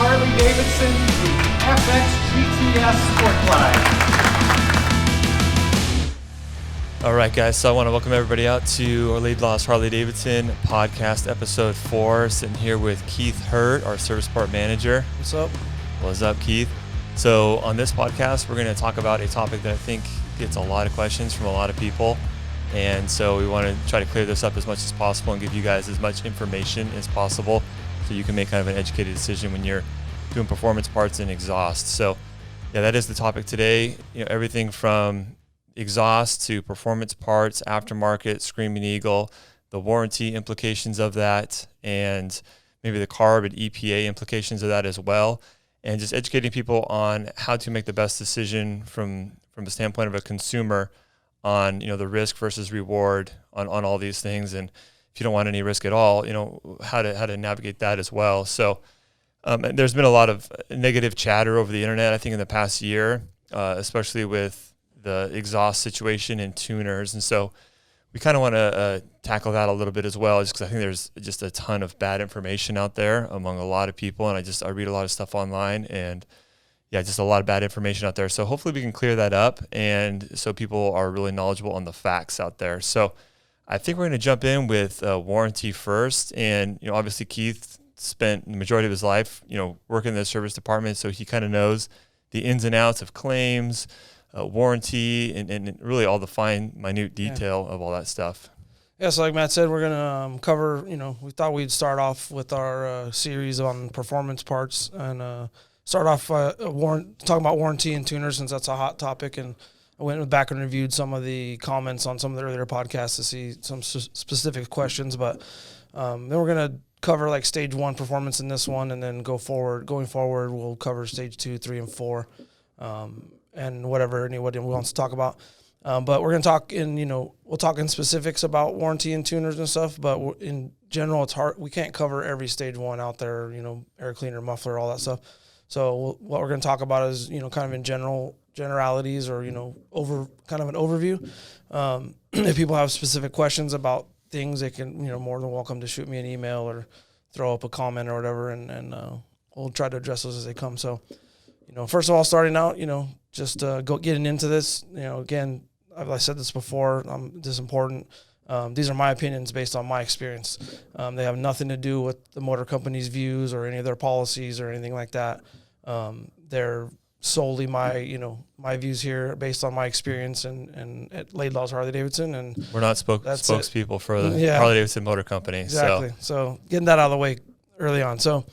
Harley Davidson, the FX GTS Sport Glide. All right, guys, so I want to welcome everybody out to our Laidlaw's Harley Davidson podcast, episode 4. Sitting here with Keith Hurt, our service part manager. What's up? What's up, Keith? So on this podcast, we're going to talk about a topic that I think gets a lot of questions from a lot of people. And so we want to try to clear this up as much as possible and give you guys as much information as possible so you can make kind of an educated decision when you're doing performance parts and exhaust. So yeah, that is the topic today. You know, everything from exhaust to performance parts, aftermarket, Screamin Eagle, the warranty implications of that, and maybe the CARB and EPA implications of that as well, and just educating people on how to make the best decision from the standpoint of a consumer on, you know, the risk versus reward on all these things, and if you don't want any risk at all, you know, how to navigate that as well. So and there's been a lot of negative chatter over the internet, I think, in the past year, especially with the exhaust situation and tuners. And so we kind of want to tackle that a little bit as well, just because I think there's just a ton of bad information out there among a lot of people. And I read a lot of stuff online, and yeah, just a lot of bad information out there. So hopefully we can clear that up, and so people are really knowledgeable on the facts out there. So I think we're going to jump in with warranty first. And, you know, obviously Keith spent the majority of his life, you know, working in the service department, so he kind of knows the ins and outs of claims, warranty, and really all the fine, minute detail of all that stuff. Yeah, so like Matt said, we're going to cover, you know, we thought we'd start off with our series on performance parts and start off talking about warranty and tuners, since that's a hot topic. And I went back and reviewed some of the comments on some of the earlier podcasts to see some specific questions. But then we're going to cover like stage 1 performance in this one, and then going forward, we'll cover stage 2, 3, and 4, and whatever anybody wants to talk about. But we're going to talk we'll talk in specifics about warranty and tuners and stuff, but in general, it's hard. We can't cover every stage 1 out there, you know, air cleaner, muffler, all that stuff. So what we're going to talk about is, you know, kind of in generalities, or, you know, kind of an overview. If people have specific questions about things, they can, you know, more than welcome to shoot me an email or throw up a comment or whatever, and we'll try to address those as they come. So, you know, first of all, starting out, you know, just getting into this, you know, again, I said this before, this is important. These are my opinions based on my experience. They have nothing to do with the motor company's views or any of their policies or anything like that. They're solely my views here based on my experience and at Laidlaw's Harley Davidson. And we're not spokespeople for the Harley Davidson Motor Company. Exactly. So getting that out of the way early on. So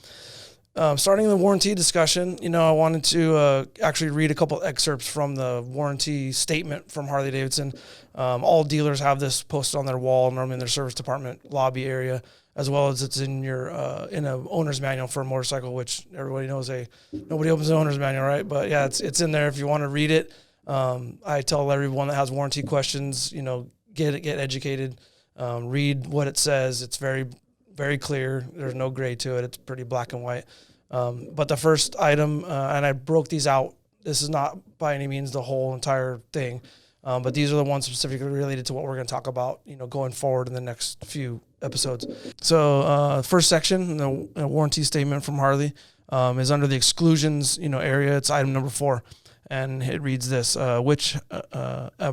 starting the warranty discussion, you know, I wanted to actually read a couple excerpts from the warranty statement from Harley Davidson. All dealers have this posted on their wall, normally in their service department lobby area, as well as it's in your in a owner's manual for a motorcycle, which everybody knows nobody opens an owner's manual, right? But yeah, it's in there if you want to read it. I tell everyone that has warranty questions, you know, get educated, read what it says. It's very, very clear. There's no gray to it. It's pretty black and white. But the first item, and I broke these out. This is not by any means the whole entire thing, but these are the ones specifically related to what we're going to talk about, you know, going forward in the next few episodes. So first section, the warranty statement from Harley, is under the exclusions, you know, area. It's item number 4, and it reads this: a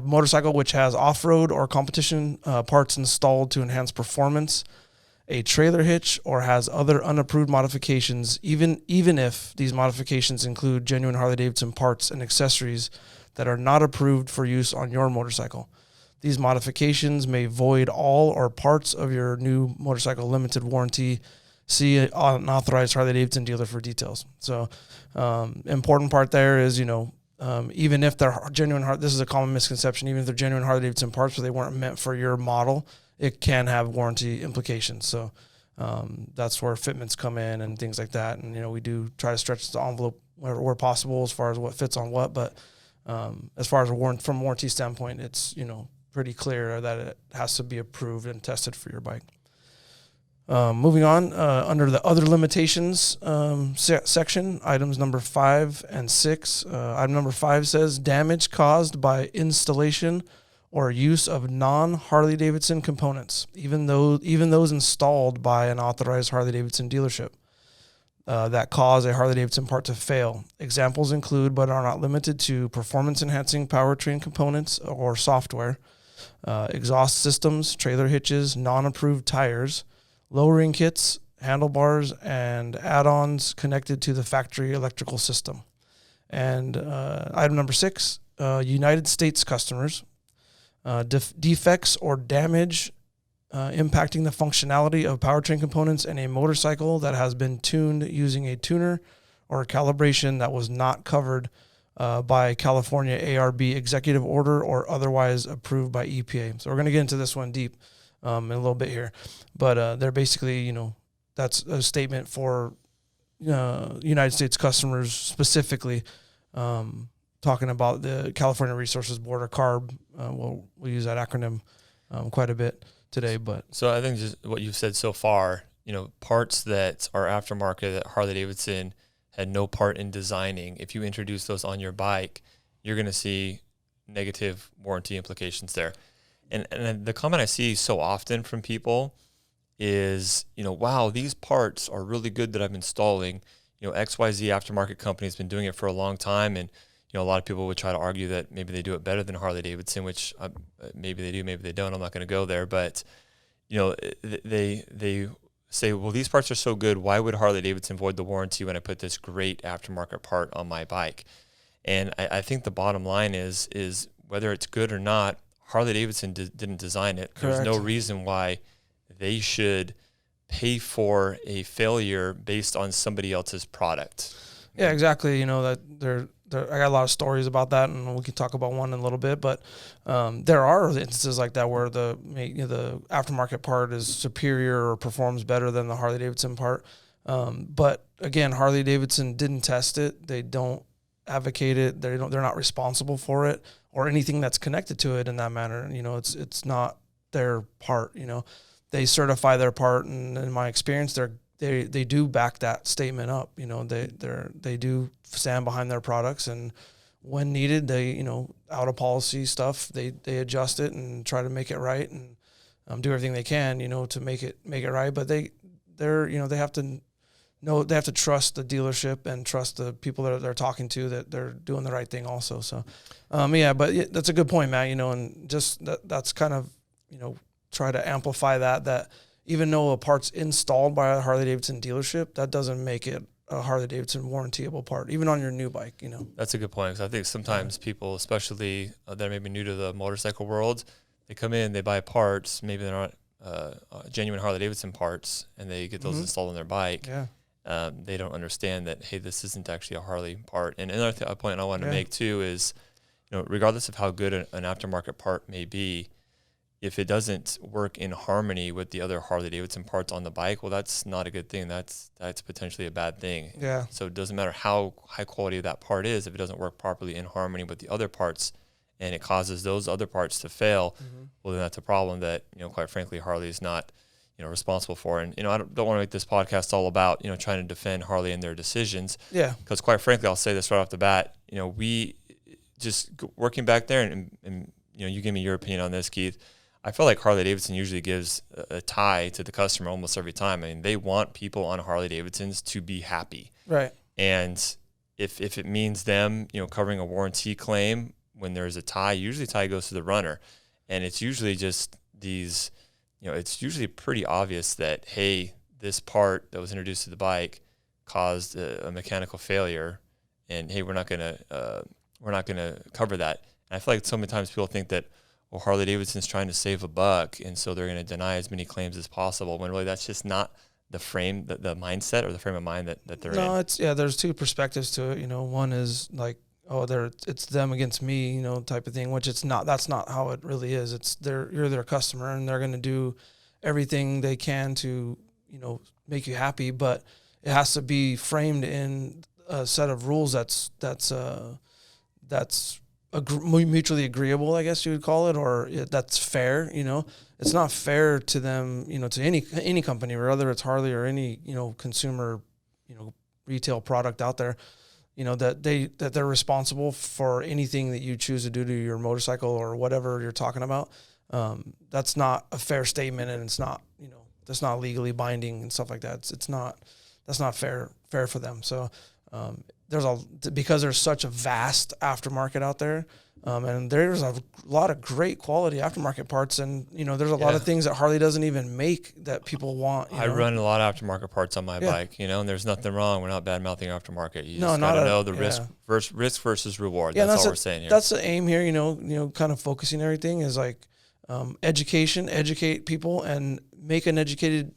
motorcycle which has off-road or competition parts installed to enhance performance, a trailer hitch, or has other unapproved modifications, even if these modifications include genuine Harley Davidson parts and accessories that are not approved for use on your motorcycle. These modifications may void all or parts of your new motorcycle limited warranty. See an authorized Harley Davidson dealer for details. So important part there is, you know, even if they're genuine, this is a common misconception, even if they're genuine Harley Davidson parts, but they weren't meant for your model, it can have warranty implications. So that's where fitments come in and things like that. And, you know, we do try to stretch the envelope where possible as far as what fits on what. But as far as from a warranty standpoint, it's, you know, pretty clear that it has to be approved and tested for your bike. Moving on, under the other limitations section, items number 5 and 6. Item number 5 says damage caused by installation or use of non-Harley Davidson components, even those installed by an authorized Harley Davidson dealership. that cause a Harley-Davidson part to fail. Examples include, but are not limited to, performance-enhancing powertrain components or software, exhaust systems, trailer hitches, non-approved tires, lowering kits, handlebars, and add-ons connected to the factory electrical system. And item number 6, United States customers, defects or damage impacting the functionality of powertrain components in a motorcycle that has been tuned using a tuner or a calibration that was not covered by California ARB executive order or otherwise approved by EPA. So we're going to get into this one deep in a little bit here. But they're basically, that's a statement for United States customers specifically, talking about the California Resources Board, or CARB. We'll use that acronym quite a bit today. But so I think just what you've said so far, parts that are aftermarket that Harley Davidson had no part in designing, if you introduce those on your bike, you're going to see negative warranty implications there. And the comment I see so often from people is, wow, these parts are really good that I'm installing. XYZ aftermarket company has been doing it for a long time, and a lot of people would try to argue that maybe they do it better than Harley Davidson, which maybe they do, maybe they don't. I'm not going to go there, but they say, well, these parts are so good, why would Harley Davidson void the warranty when I put this great aftermarket part on my bike? And I think the bottom line is whether it's good or not, Harley Davidson didn't design it. Correct. There's no reason why they should pay for a failure based on somebody else's product. Yeah, exactly. That I got a lot of stories about that, and we can talk about one in a little bit. But there are instances like that where the aftermarket part is superior or performs better than the Harley Davidson part. But again, Harley Davidson didn't test it. They don't advocate it. They're not responsible for it or anything that's connected to it in that manner. It's not their part. They certify their part, and in my experience, they do back that statement up. They do stand behind their products, and when needed, they out of policy stuff, they adjust it and try to make it right, and do everything they can to make it right. But they have to trust the dealership and trust the people that they're talking to, that they're doing the right thing also. So but that's a good point, Matt. And just that's kind of try to amplify that even though a part's installed by a Harley Davidson dealership, that doesn't make it a Harley Davidson warrantyable part, even on your new bike. That's a good point, because I think sometimes people, especially that are maybe new to the motorcycle world, they come in, they buy parts, maybe they're not genuine Harley Davidson parts, and they get those installed on their bike. Yeah. They don't understand that, hey, this isn't actually a Harley part. And another point I wanted to make too is, regardless of how good an aftermarket part may be, if it doesn't work in harmony with the other Harley Davidson parts on the bike, well, that's not a good thing. That's potentially a bad thing. Yeah. So it doesn't matter how high quality that part is, if it doesn't work properly in harmony with the other parts, and it causes those other parts to fail, well, then that's a problem that, quite frankly, Harley is not, responsible for. And, I don't want to make this podcast all about, trying to defend Harley and their decisions. Yeah. Because quite frankly, I'll say this right off the bat, we just working back there, and you give me your opinion on this, Keith. I feel like Harley Davidson usually gives a tie to the customer almost every time. I mean, they want people on Harley Davidsons to be happy. Right. And if it means them, covering a warranty claim when there's a tie, usually the tie goes to the runner. And it's usually just these, it's usually pretty obvious that, hey, this part that was introduced to the bike caused a mechanical failure, and hey, we're not gonna cover that. And I feel like so many times people think that, well, Harley Davidson's trying to save a buck, and so they're going to deny as many claims as possible, when really that's just not the frame, the mindset or the frame of mind that they're in. No, there's two perspectives to it. One is like, it's them against me, type of thing, which it's not. That's not how it really is. It's you're their customer, and they're going to do everything they can to, make you happy, but it has to be framed in a set of rules that's mutually agreeable, I guess you would call it, or that's fair. It's not fair to them, to any company, whether it's Harley or any, consumer, retail product out there, that they're responsible for anything that you choose to do to your motorcycle or whatever you're talking about. That's not a fair statement, and it's not, that's not legally binding and stuff like that. It's not that's not fair for them. So because there's such a vast aftermarket out there, and there's a lot of great quality aftermarket parts, and there's a lot of things that Harley doesn't even make that people want. I run a lot of aftermarket parts on my bike, and there's nothing wrong. We're not bad mouthing aftermarket. You just gotta know the risk versus reward. That's all we're saying here. That's the aim here. Kind of focusing everything is like educate people and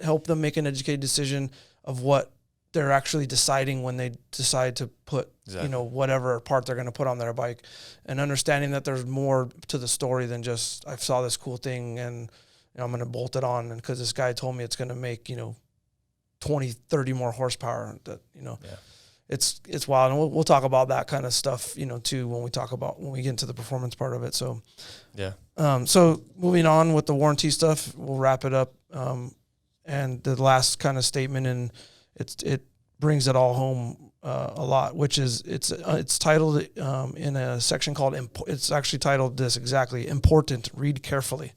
help them make an educated decision of what they're actually deciding when they decide to put, whatever part they're going to put on their bike, and understanding that there's more to the story than just, I saw this cool thing and I'm going to bolt it on. And cause this guy told me it's going to make, 20, 30 more horsepower that, it's wild. And we'll talk about that kind of stuff, too, when we get into the performance part of it. So, so moving on with the warranty stuff, we'll wrap it up. And the last kind of statement, and it brings it all home a lot, which is it's titled in a section called it's actually titled this exactly: important. Read carefully.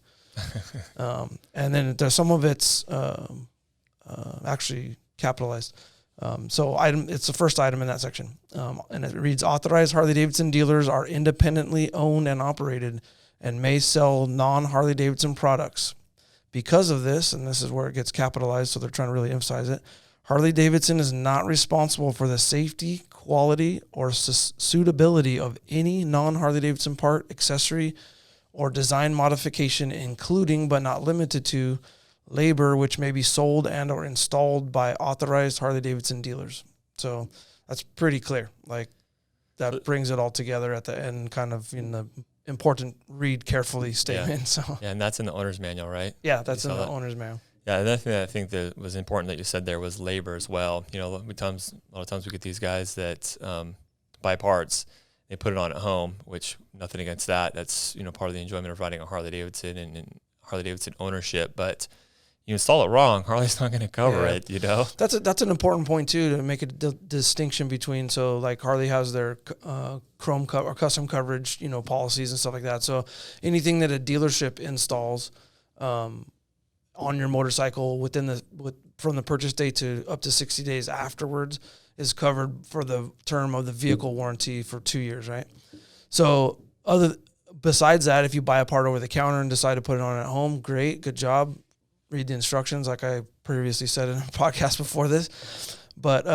And then there's some of it's actually capitalized. So it's the first item in that section, and it reads: authorized Harley Davidson dealers are independently owned and operated and may sell non-Harley Davidson products. Because of this, and this is where it gets capitalized, so they're trying to really emphasize it, Harley Davidson is not responsible for the safety, quality, or suitability of any non-Harley Davidson part, accessory, or design modification, including but not limited to labor which may be sold and or installed by authorized Harley Davidson dealers. So that's pretty clear. Like, that brings it all together at the end, kind of in the important read carefully statement. So and that's in the owner's manual, right? Yeah, that's in the owner's manual. Yeah, another thing that I think that was important that you said there was labor as well. A lot of times we get these guys that buy parts, they put it on at home, which nothing against that. That's part of the enjoyment of riding a Harley Davidson and Harley Davidson ownership. But you install it wrong, Harley's not going to cover it. That's an important point too, to make a distinction between. So like Harley has their chrome or custom coverage, policies and stuff like that. So anything that a dealership installs on your motorcycle from the purchase date to up to 60 days afterwards is covered for the term of the vehicle warranty for 2 years, right? So besides that, if you buy a part over the counter and decide to put it on at home, great, good job. Read the instructions, like I previously said in a podcast before this. But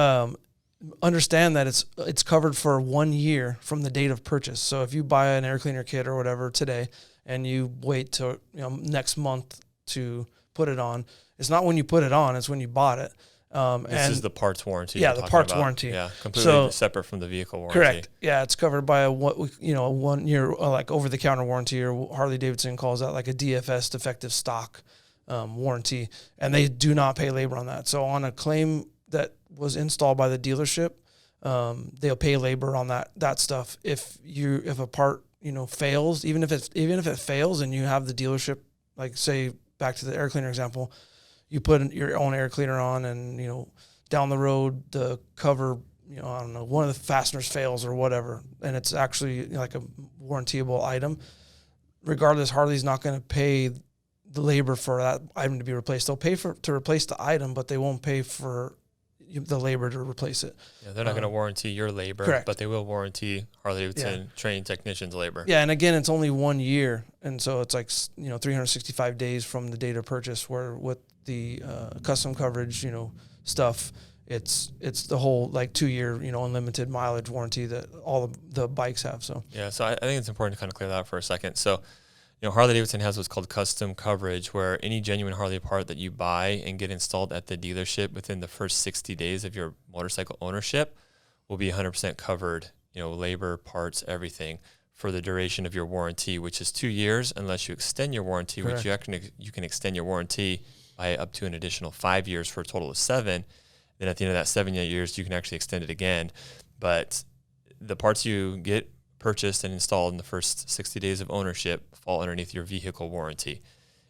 understand that it's covered for 1 year from the date of purchase. So if you buy an air cleaner kit or whatever today, and you wait till next month to put it on, it's not when you put it on; it's when you bought it. This is the parts warranty. Yeah, the parts warranty. Yeah, completely separate from the vehicle warranty. Correct. Yeah, it's covered by a 1 year like over the counter warranty, or Harley Davidson calls that like a DFS, defective stock warranty, and they do not pay labor on that. So on a claim that was installed by the dealership, they'll pay labor on that stuff. If a part fails, even if it fails and you have the dealership, like say back to the air cleaner example, you put your own air cleaner on, and down the road the cover, I don't know, one of the fasteners fails or whatever, and it's actually like a warrantyable item. Regardless, Harley's not going to pay the labor for that item to be replaced. They'll pay to replace the item, but they won't pay for the labor to replace it. Yeah, they're not going to warranty your labor, correct, but they will warranty Harley Davidson trained technicians' labor. Yeah, and again, it's only 1 year, and so it's like 365 days from the date of purchase. Where with the custom coverage, stuff, it's the whole like 2 year, unlimited mileage warranty that all of the bikes have. So yeah, so I think it's important to kind of clear that out for a second. So Harley Davidson has what's called custom coverage, where any genuine Harley part that you buy and get installed at the dealership within the first 60 days of your motorcycle ownership will be 100% covered, labor, parts, everything, for the duration of your warranty, which is 2 years, unless you extend your warranty, correct, which you can extend your warranty by up to an additional 5 years for a total of 7. Then at the end of that 7 years, you can actually extend it again. But the parts you get purchased and installed in the first 60 days of ownership fall underneath your vehicle warranty.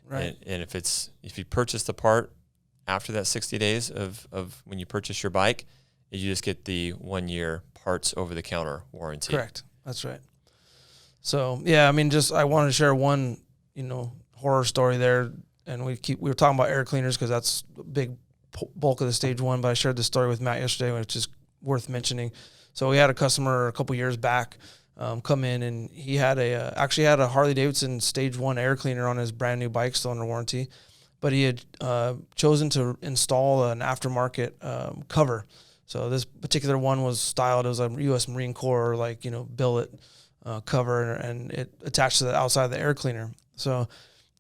right, And if you purchase the part after that 60 days of when you purchase your bike, you just get the 1 year parts over the counter warranty. correct, that's right. So yeah, I mean, I wanted to share one horror story there, and we were talking about air cleaners because that's a big bulk of the stage one, but I shared this story with Matt yesterday, which is worth mentioning. So we had a customer a couple years back come in, and he had actually had a Harley Davidson stage one air cleaner on his brand new bike, still under warranty, but he had chosen to install an aftermarket cover. So this particular one was styled as a U.S. Marine Corps, like, billet cover, and it attached to the outside of the air cleaner. So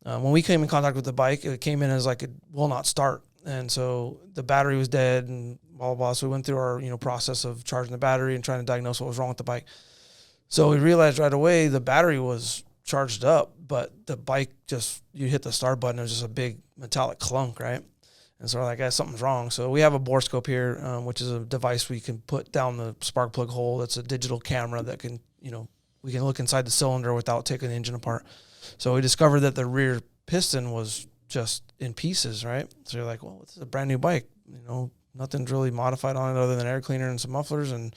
when we came in contact with the bike, it came in as like it will not start. And so the battery was dead and blah, blah, blah. So we went through our, process of charging the battery and trying to diagnose what was wrong with the bike. So we realized right away the battery was charged up, but the bike you hit the start button, it was just a big metallic clunk, right? And so we're like, something's wrong. So we have a bore scope here, which is a device we can put down the spark plug hole. It's a digital camera that can, we can look inside the cylinder without taking the engine apart. So we discovered that the rear piston was just in pieces, right? So you're like, well, this is a brand new bike. Nothing's really modified on it other than air cleaner and some mufflers. And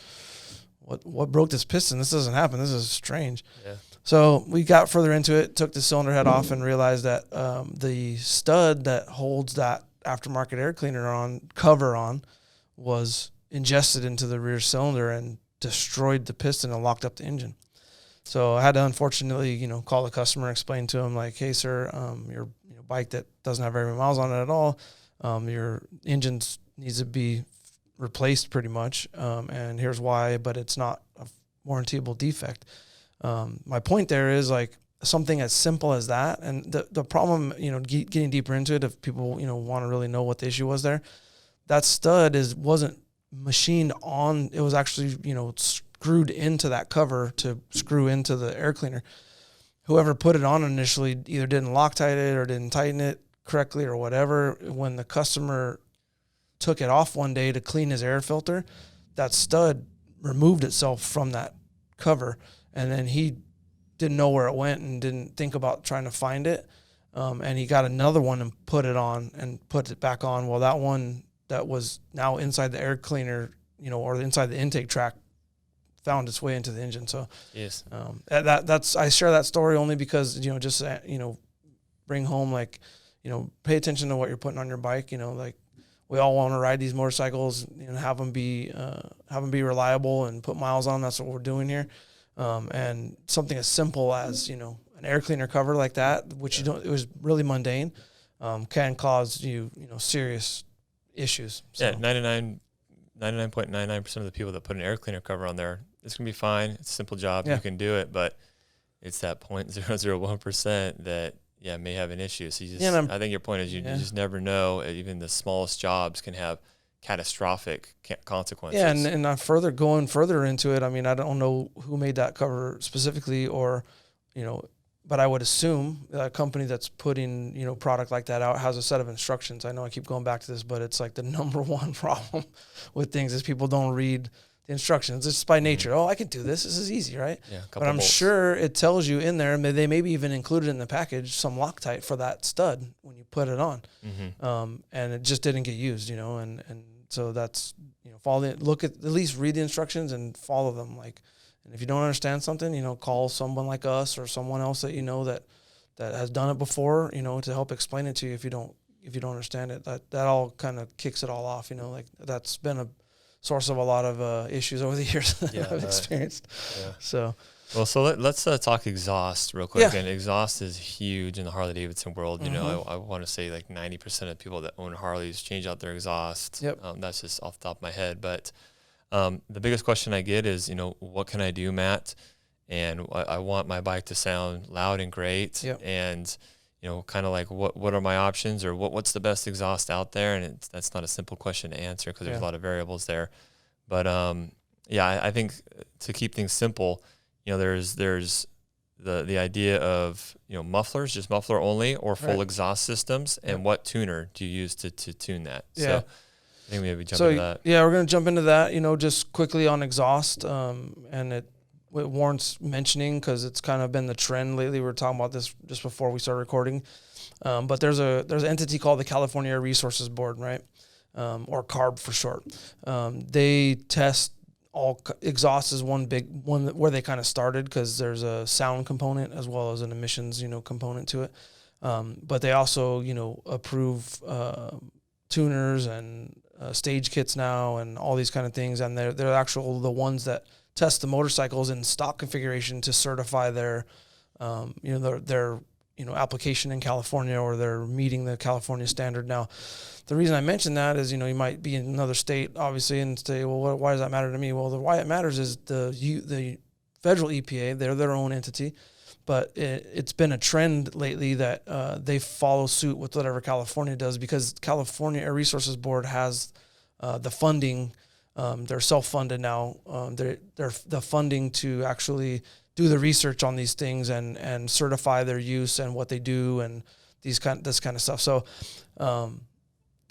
what broke this piston? This doesn't happen. This is strange. Yeah. So we got further into it, took the cylinder head off, and realized that the stud that holds that aftermarket air cleaner cover on was ingested into the rear cylinder and destroyed the piston and locked up the engine. So I had to unfortunately, call the customer, explain to him like, hey, sir, your bike that doesn't have very many miles on it at all, your engine needs to be replaced pretty much, and here's why, but it's not a warrantable defect. My point there is like something as simple as that, and the problem, getting deeper into it, if people, want to really know what the issue was there, that stud wasn't machined on, it was actually, screwed into that cover to screw into the air cleaner. Whoever put it on initially either didn't Loctite it or didn't tighten it correctly or whatever. When the customer took it off one day to clean his air filter, that stud removed itself from that cover, and then he didn't know where it went and didn't think about trying to find it. And he got another one and put it on and put it back on. Well, that one that was now inside the air cleaner, or inside the intake track, found its way into the engine. So yes, that's I share that story only because just bring home, like, pay attention to what you're putting on your bike. Like, we all want to ride these motorcycles and have them be reliable and put miles on. That's what we're doing here. And something as simple as an air cleaner cover like that, which it was really mundane, can cause serious issues. So. Yeah, 99.99% of the people that put an air cleaner cover on there, it's gonna be fine. It's a simple job. Yeah. You can do it, but it's that 0.001% that may have an issue. So I think your point is you just never know. Even the smallest jobs can have catastrophic consequences. Yeah, and going further into it, I mean, I don't know who made that cover specifically, or but I would assume a company that's putting product like that out has a set of instructions. I know I keep going back to this, but it's like the number one problem with things is people don't read the instructions. It's just by nature. Oh, I can do this. This is easy, right? Yeah. But I'm sure it tells you in there. They maybe even included in the package some Loctite for that stud when you put it on, and it just didn't get used. And so that's look at least read the instructions and follow them. Like. And if you don't understand something, call someone like us or someone else that that has done it before, to help explain it to you if you don't understand it. That all kind of kicks it all off, like that's been a source of a lot of issues over the years that I've experienced. Yeah. So let's talk exhaust real quick. And exhaust is huge in the Harley Davidson world. I want to say like 90% of people that own Harleys change out their exhaust. Yep. That's just off the top of my head, but the biggest question I get is, what can I do, Matt? And I want my bike to sound loud and great. Yep. And, kind of like what are my options, or what's the best exhaust out there? And that's not a simple question to answer because there's a lot of variables there. But, I think to keep things simple, there's the idea of, mufflers, just muffler only, or full exhaust systems. And what tuner do you use to tune that? Yeah. So, I think maybe jump into that. Yeah, we're going to jump into that, just quickly on exhaust. And it warrants mentioning because it's kind of been the trend lately. We were talking about this just before we started recording. But there's an entity called the California Air Resources Board, right? Or CARB for short. They test all exhaust is one big one where they kind of started because there's a sound component as well as an emissions, component to it. But they also, approve tuners and stage kits now and all these kind of things. And they're the ones that test the motorcycles in stock configuration to certify their application in California, or they're meeting the California standard. Now, the reason I mention that is, you might be in another state, obviously, and say, well, why does that matter to me? Well, why it matters is the federal EPA, they're their own entity, but it's been a trend lately that they follow suit with whatever California does, because California Air Resources Board has the funding. They're self-funded now. They're the funding to actually do the research on these things and certify their use and what they do and this kind of stuff. So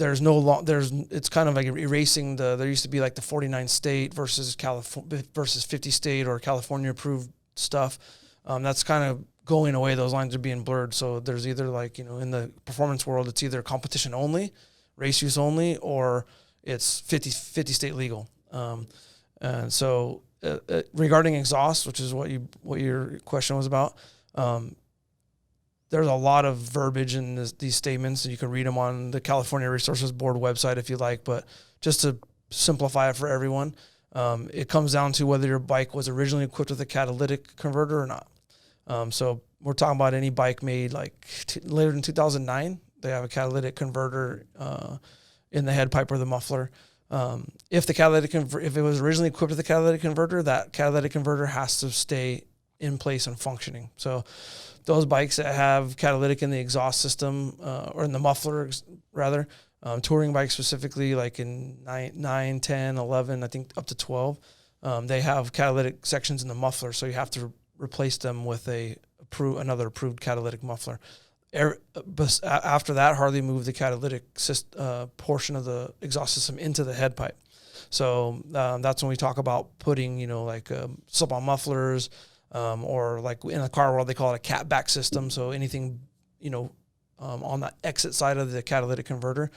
it's kind of like erasing there used to be like the 49 state versus California versus 50 state or California approved stuff. That's kind of going away. Those lines are being blurred. So there's either in the performance world, it's either competition only, race use only, or it's 50 state legal. And so regarding exhaust, which is what your question was about, there's a lot of verbiage in these statements, and you can read them on the California Resources Board website if you like. But just to simplify it for everyone, it comes down to whether your bike was originally equipped with a catalytic converter or not. So we're talking about any bike made later than 2009. They have a catalytic converter in the head pipe or the muffler. If it was originally equipped with a catalytic converter, that catalytic converter has to stay in place and functioning. So those bikes that have catalytic in the exhaust system, or in the muffler rather, touring bikes specifically, like in 9, 10, 11, I think up to 12, they have catalytic sections in the muffler. So you have to replace them with another approved catalytic muffler. After that, Harley moved the catalytic portion of the exhaust system into the head pipe. So that's when we talk about putting, slip-on mufflers, or like in the car world, they call it a catback system. So anything, on the exit side of the catalytic converter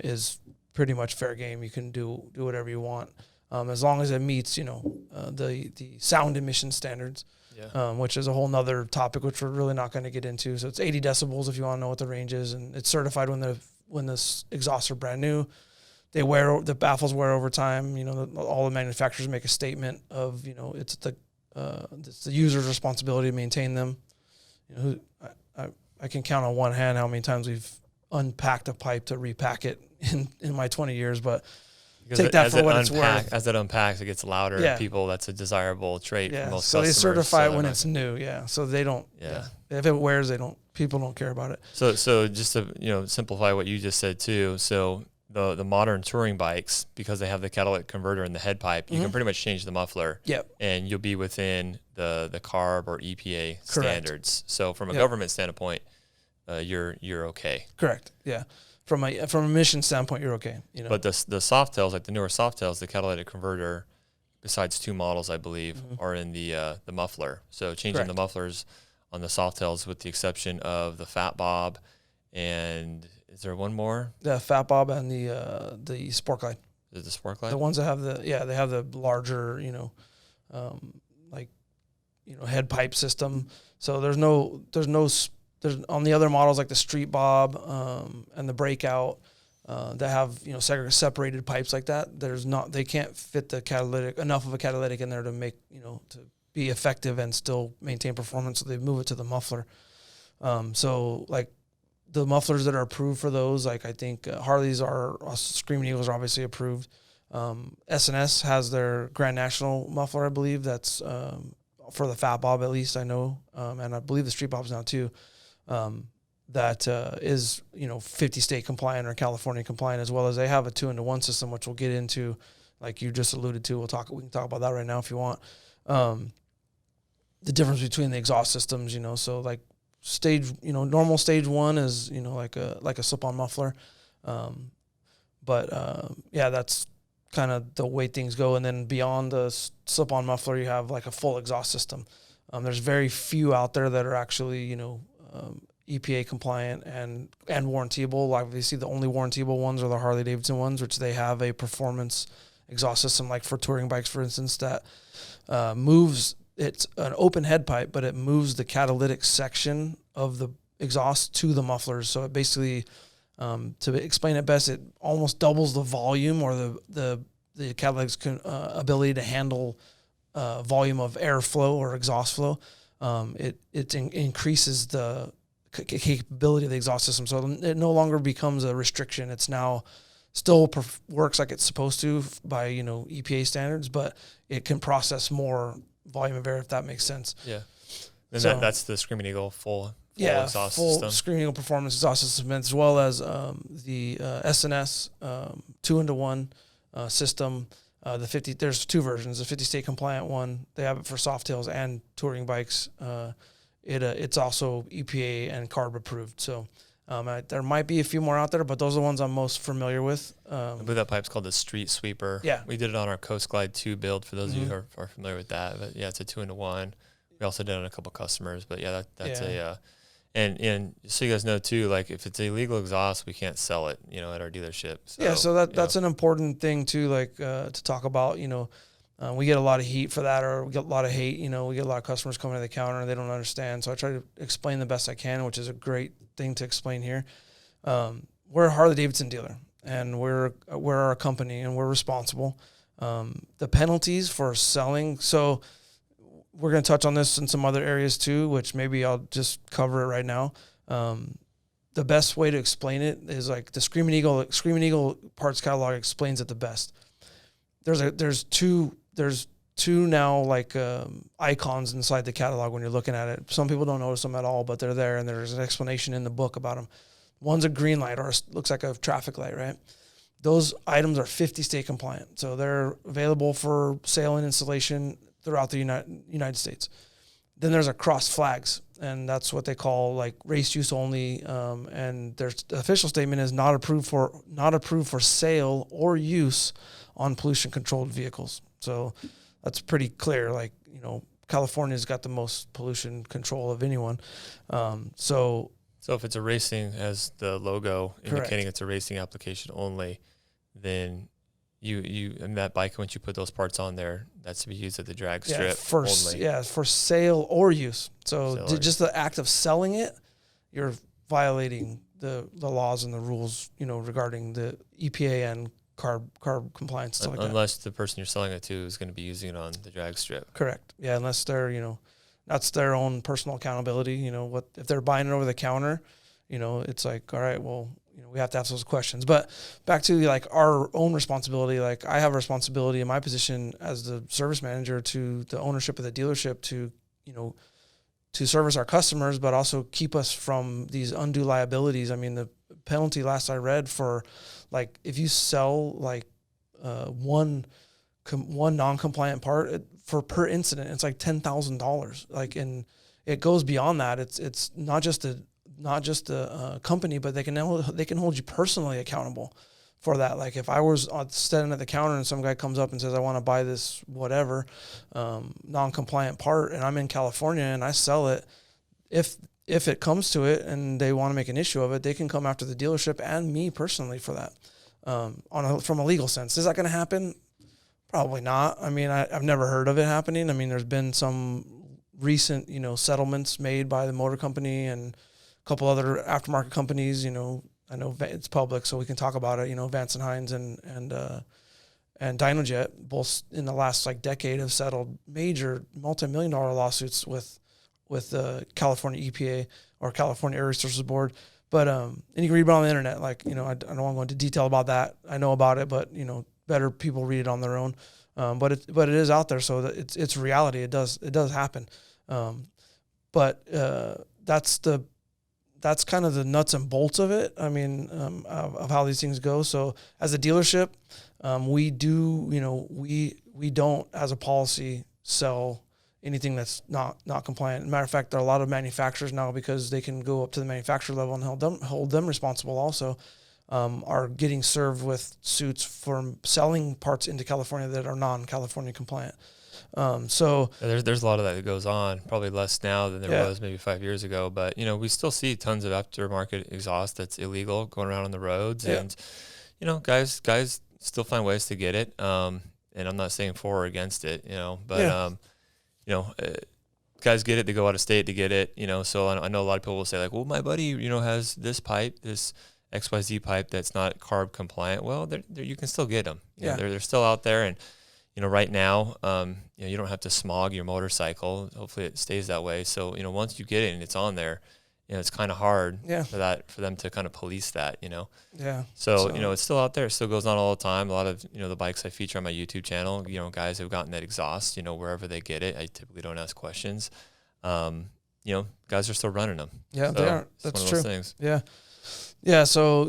is pretty much fair game. You can do whatever you want, as long as it meets, the sound emission standards. Yeah. Which is a whole nother topic, which we're really not going to get into. So it's 80 decibels if you want to know what the range is, and it's certified when the exhausts are brand new. The baffles wear over time. All the manufacturers make a statement of it's the user's responsibility to maintain them. I can count on one hand how many times we've unpacked a pipe to repack it in my 20 years, but. Because take that for what it's worth. As it unpacks, it gets louder. Yeah. People, that's a desirable trait for most customers. So they certify it when it's new. Yeah. So they don't. Yeah. If it wears, people don't care about it. So just to simplify what you just said too. So the modern touring bikes, because they have the catalytic converter in the head pipe, you can pretty much change the muffler. Yep. And you'll be within the CARB or EPA standards. So from a government standpoint, you're okay. Correct. Yeah. From a emission standpoint, you're okay. But the Softails, like the newer Softails, the catalytic converter, besides 2 models, I believe, are in the muffler. So changing the mufflers on the Softails, with the exception of the Fat Bob, and is there one more? The Fat Bob and the Sport Glide. Is it the Sport Glide? The ones that have they have the larger, head pipe system. So there's on the other models like the Street Bob and the Breakout that have separated pipes like that. They can't fit enough of a catalytic in there to make to be effective and still maintain performance. So they move it to the muffler. So like the mufflers that are approved for those, like I think Harley's Screamin Eagles are obviously approved. S&S has their Grand National muffler, I believe. That's for the Fat Bob, at least I know, and I believe the Street Bob's now too. That is 50 state compliant or California compliant, as well as they have a 2-into-1 system, which we'll get into, like you just alluded to. We can talk about that right now if you want. The difference between the exhaust systems, so like normal stage 1 is like a slip-on muffler, that's kind of the way things go. And then beyond the slip-on muffler, you have like a full exhaust system. There's very few out there that are actually EPA compliant and warrantable. Obviously, the only warrantable ones are the Harley Davidson ones, which they have a performance exhaust system, like for touring bikes, for instance, that moves. It's an open head pipe, but it moves the catalytic section of the exhaust to the mufflers. So it basically To explain it best, it almost doubles the volume or the Cadillac's ability to handle volume of airflow or exhaust flow. It increases the capability of the exhaust system, so it no longer becomes a restriction. It's now still works like it's supposed to by EPA standards, but it can process more volume of air, if that makes sense. Yeah, and so, that's the Screamin Eagle full exhaust system. Screamin Eagle performance exhaust system, as well as the SNS 2-into-1 system. There's two versions. The 50 state compliant one, they have it for Softails and touring bikes. It's also EPA and CARB approved. So there might be a few more out there, but those are the ones I'm most familiar with. I believe that pipe's called the Street Sweeper. Yeah, we did it on our Coast Glide 2 build for those of you who are familiar with that. But yeah, it's a 2-into-1. We also did it on a couple customers, but yeah, that's and so you guys know too, like if it's illegal exhaust, we can't sell it, at our dealership. So, so that's an important thing too, like to talk about. We get a lot of heat for that, or we get a lot of hate. We get a lot of customers coming to the counter and they don't understand. So I try to explain the best I can, which is a great thing to explain here. We're a Harley Davidson dealer, and we're a company, and we're responsible. The penalties for selling, so we're going to touch on this in some other areas too, which maybe I'll just cover it right now. The best way to explain it is like the Screamin Eagle parts catalog explains it the best. There's two now like icons inside the catalog when you're looking at it. Some people don't notice them at all, but they're there, and there's an explanation in the book about them. One's a green light, or looks like a traffic light, right? Those items are 50 state compliant, so they're available for sale and installation throughout the United States. Then there's a cross flags, and that's what they call like race use only. And their official statement is not approved for sale or use on pollution controlled vehicles. So that's pretty clear. Like, California's got the most pollution control of anyone. So if it's a racing, as the logo indicating correct. It's a racing application only, then you and that bike, once you put those parts on there, that's to be used at the drag strip only. Yeah, for sale or use. So just the act of selling it, you're violating the laws and the rules, regarding the EPA and carb compliance. Stuff like unless the person you're selling it to is going to be using it on the drag strip. Correct. Yeah, unless they're, that's their own personal accountability. What if they're buying it over the counter? It's like, all right, well, we have to ask those questions. But back to like our own responsibility, like I have a responsibility in my position as the service manager to the ownership of the dealership to service our customers, but also keep us from these undue liabilities. I mean, the penalty last I read for like if you sell like one non-compliant part per incident, it's like $10,000. Like, and it goes beyond that. It's not just a company, but they can hold you personally accountable for that. Like if I was standing at the counter and some guy comes up and says, I want to buy this whatever non-compliant part, and I'm in California and I sell it, if it comes to it and they want to make an issue of it, they can come after the dealership and me personally for that. From a legal sense, is that going to happen? Probably not. I mean, I've never heard of it happening. I mean, there's been some recent, settlements made by the motor company and a couple other aftermarket companies. I know it's public, so we can talk about it. Vance and Hines and Dynojet, both in the last decade, have settled major multi-million-dollar lawsuits with the California EPA or California Air Resources Board. But and you can read about it on the internet. I don't want to go into detail about that. I know about it, but better people read it on their own. But it is out there, so that it's reality. It does happen. But that's kind of the nuts and bolts of it. I mean, of how these things go. So as a dealership, we don't, as a policy, sell anything that's not compliant. Matter of fact, there are a lot of manufacturers now, because they can go up to the manufacturer level and hold them responsible also, are getting served with suits for selling parts into California that are non-California compliant. So there's a lot of that goes on, probably less now than there was maybe 5 years ago, but we still see tons of aftermarket exhaust that's illegal going around on the roads. And guys still find ways to get it. And I'm not saying for or against it, but guys get it, they go out of state to get it, so I know a lot of people will say like, well, my buddy has this pipe, XYZ pipe that's not carb compliant, well, you can still get them. You know, Yeah. they're still out there. And, right now, you don't have to smog your motorcycle. Hopefully it stays that way. So, once you get it and it's on there, it's kind of hard for them to kind of police that, Yeah. So, it's still out there. It still goes on all the time. A lot of, the bikes I feature on my YouTube channel, guys have gotten that exhaust, wherever they get it. I typically don't ask questions. Guys are still running them. Yeah, so they are. That's one of true. those things. Yeah. Yeah. So,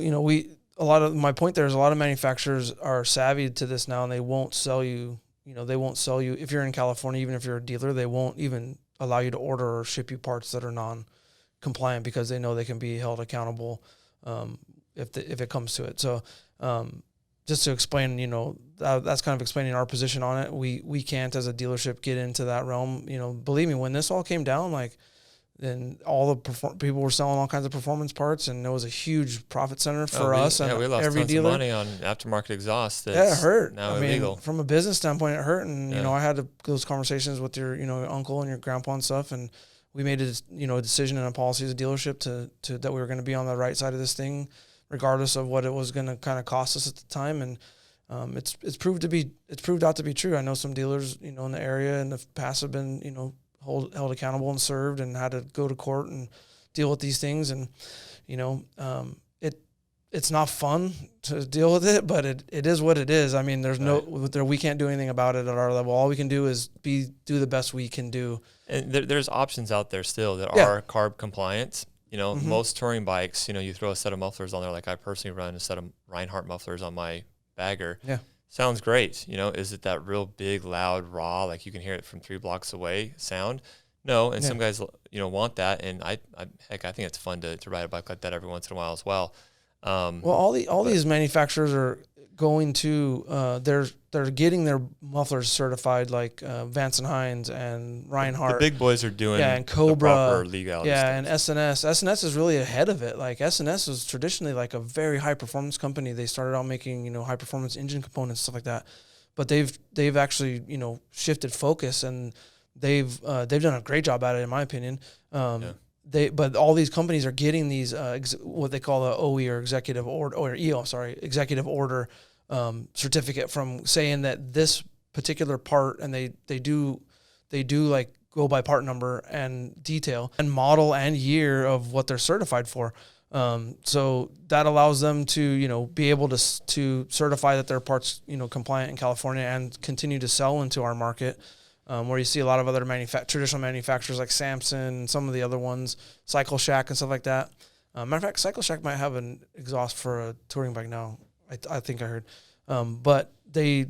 my point there is a lot of manufacturers are savvy to this now, and they won't sell you, if you're in California, even if you're a dealer, they won't even allow you to order or ship you parts that are non-compliant because they know they can be held accountable if it comes to it. So, just to explain, that's kind of explaining our position on it. We can't, as a dealership, get into that realm. Believe me, when this all came down, then all the people were selling all kinds of performance parts, and it was a huge profit center for us. And we lost every tons dealer. of money on aftermarket exhaust. Yeah, it hurt. Now illegal. From a business standpoint, it hurt. And, I had those conversations with your, uncle and your grandpa and stuff. And we made a decision and a policy as a dealership to that we were going to be on the right side of this thing, regardless of what it was going to kind of cost us at the time. And it's proved out to be true. I know some dealers, in the area in the past have been, held accountable and served and had to go to court and deal with these things. And, it's not fun to deal with it, but it is what it is. I mean, there's we can't do anything about it at our level. All we can do is do the best we can do. And there's options out there still that are carb compliant. Most touring bikes, you throw a set of mufflers on there. Like I personally run a set of Reinhardt mufflers on my bagger. Yeah. Sounds great. Is it that real big, loud, raw, like you can hear it from 3 blocks away sound? No. And some guys, want that. And I think it's fun to ride a bike like that every once in a while as well. All these manufacturers are going to they're getting their mufflers certified, like Vance and Hines and Reinhardt. The big boys are doing and Cobra, the proper legality stuff. And SNS. SNS is really ahead of it. Like SNS was traditionally like a very high performance company. They started out making high performance engine components, stuff like that. But they've actually shifted focus, and they've done a great job at it, in my opinion. But all these companies are getting these what they call a OE or executive order or executive order certificate from saying that this particular part, and they do like go by part number and detail and model and year of what they're certified for. So that allows them to be able to certify that their parts compliant in California and continue to sell into our market. Where you see a lot of other traditional manufacturers like Samson and some of the other ones, Cycle Shack and stuff like that. Matter of fact, Cycle Shack might have an exhaust for a touring bike now. I think I heard. But they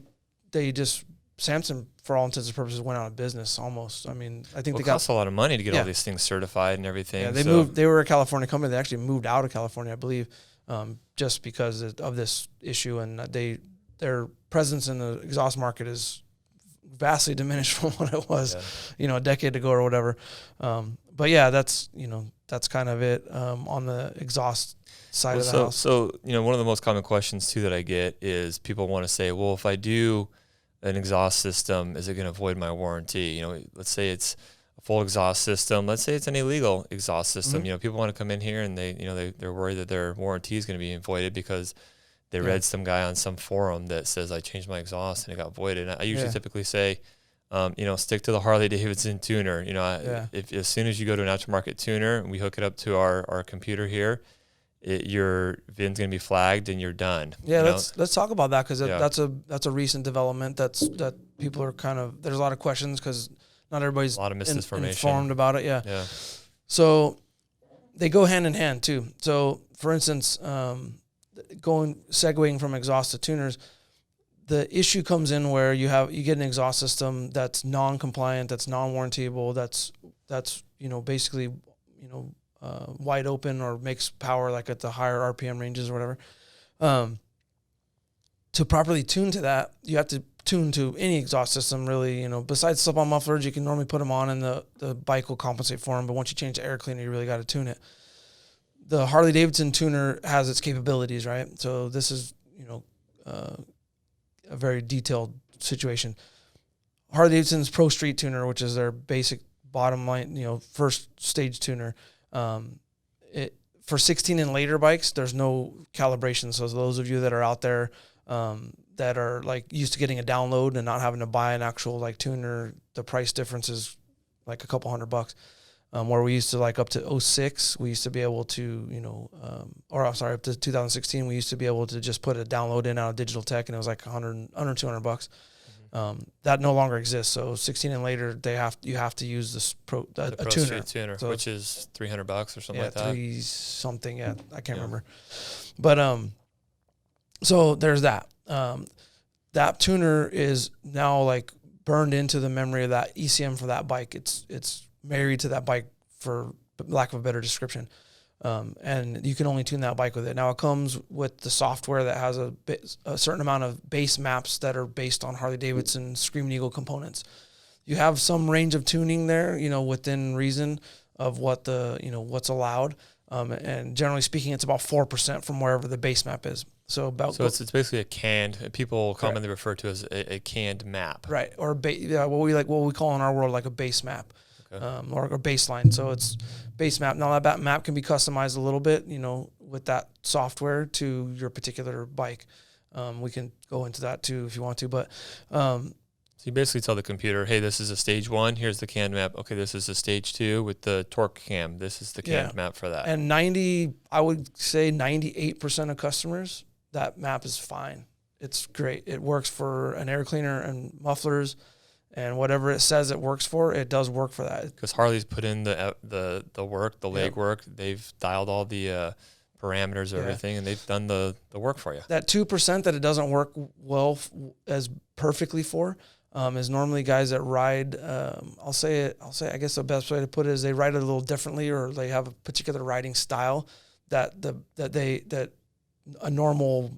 just, Samson, for all intents and purposes, went out of business almost. I mean, I think it costs a lot of money to get all these things certified and everything. Yeah, they were a California company. They actually moved out of California, I believe, just because of this issue. And their presence in the exhaust market is vastly diminished from what it was, a decade ago or whatever. But yeah, that's kind of it on the exhaust side of the house. So, one of the most common questions too that I get is people want to say, well, if I do an exhaust system, is it going to void my warranty? Let's say it's a full exhaust system. Let's say it's an illegal exhaust system. Mm-hmm. People want to come in here and they're worried that their warranty is going to be voided because they read some guy on some forum that says I changed my exhaust and it got voided. And I usually typically say, stick to the Harley Davidson tuner. If as soon as you go to an aftermarket tuner and we hook it up to our computer here, your VIN's going to be flagged and you're done. Yeah, let's talk about that because that's a recent development. That people are there's a lot of questions because not everybody's a lot of misinformation informed about it. Yeah. So they go hand in hand too. So for instance, segueing from exhaust to tuners, the issue comes in where you get an exhaust system that's non-compliant, that's non-warrantable, that's basically wide open or makes power like at the higher RPM ranges or whatever. To properly tune to that, you have to tune to any exhaust system really. Besides slip-on mufflers, you can normally put them on and the bike will compensate for them. But once you change the air cleaner, you really got to tune it. The Harley Davidson tuner has its capabilities, right? So this is, a very detailed situation. Harley Davidson's Pro Street tuner, which is their basic bottom line, first stage tuner. for 16 and later bikes, there's no calibration. So those of you that are out there that are like used to getting a download and not having to buy an actual like tuner, the price difference is like a couple $100. Where we used to like up to 06, we used to be able to, you know, or I'm sorry, up to 2016, we used to be able to just put a download in out of Digital Tech, and it was like $100, $200. That no longer exists. So 16 and later, you have to use this a tuner, so which is $300 or something like that. 3 something. Yeah, I can't remember. But so there's that. That tuner is now like burned into the memory of that ECM for that bike. It's married to that bike, for lack of a better description. And you can only tune that bike with it. Now it comes with the software that has a certain amount of base maps that are based on Harley Davidson Screamin Eagle components. You have some range of tuning there, you know, within reason of what what's allowed. And generally speaking, it's about 4% from wherever the base map is. So it's basically a canned, people commonly refer to as a canned map. Right. Or what we call in our world like a base map. Or baseline. So it's base map. Now that map can be customized a little bit, you know, with that software to your particular bike. We can go into that too if you want to, but so you basically tell the computer, hey, this is a stage 1, here's the canned map. Okay, this is a stage 2 with the torque cam. This is the canned map for that. And I would say 98% of customers, that map is fine. It's great. It works for an air cleaner and mufflers. And whatever it says it works for, it does work for that. Because Harley's put in the work, the leg work. They've dialed all the parameters of everything, and they've done the work for you. That 2% that it doesn't work well as perfectly for is normally guys that ride. I guess the best way to put it is they ride it a little differently, or they have a particular riding style that a normal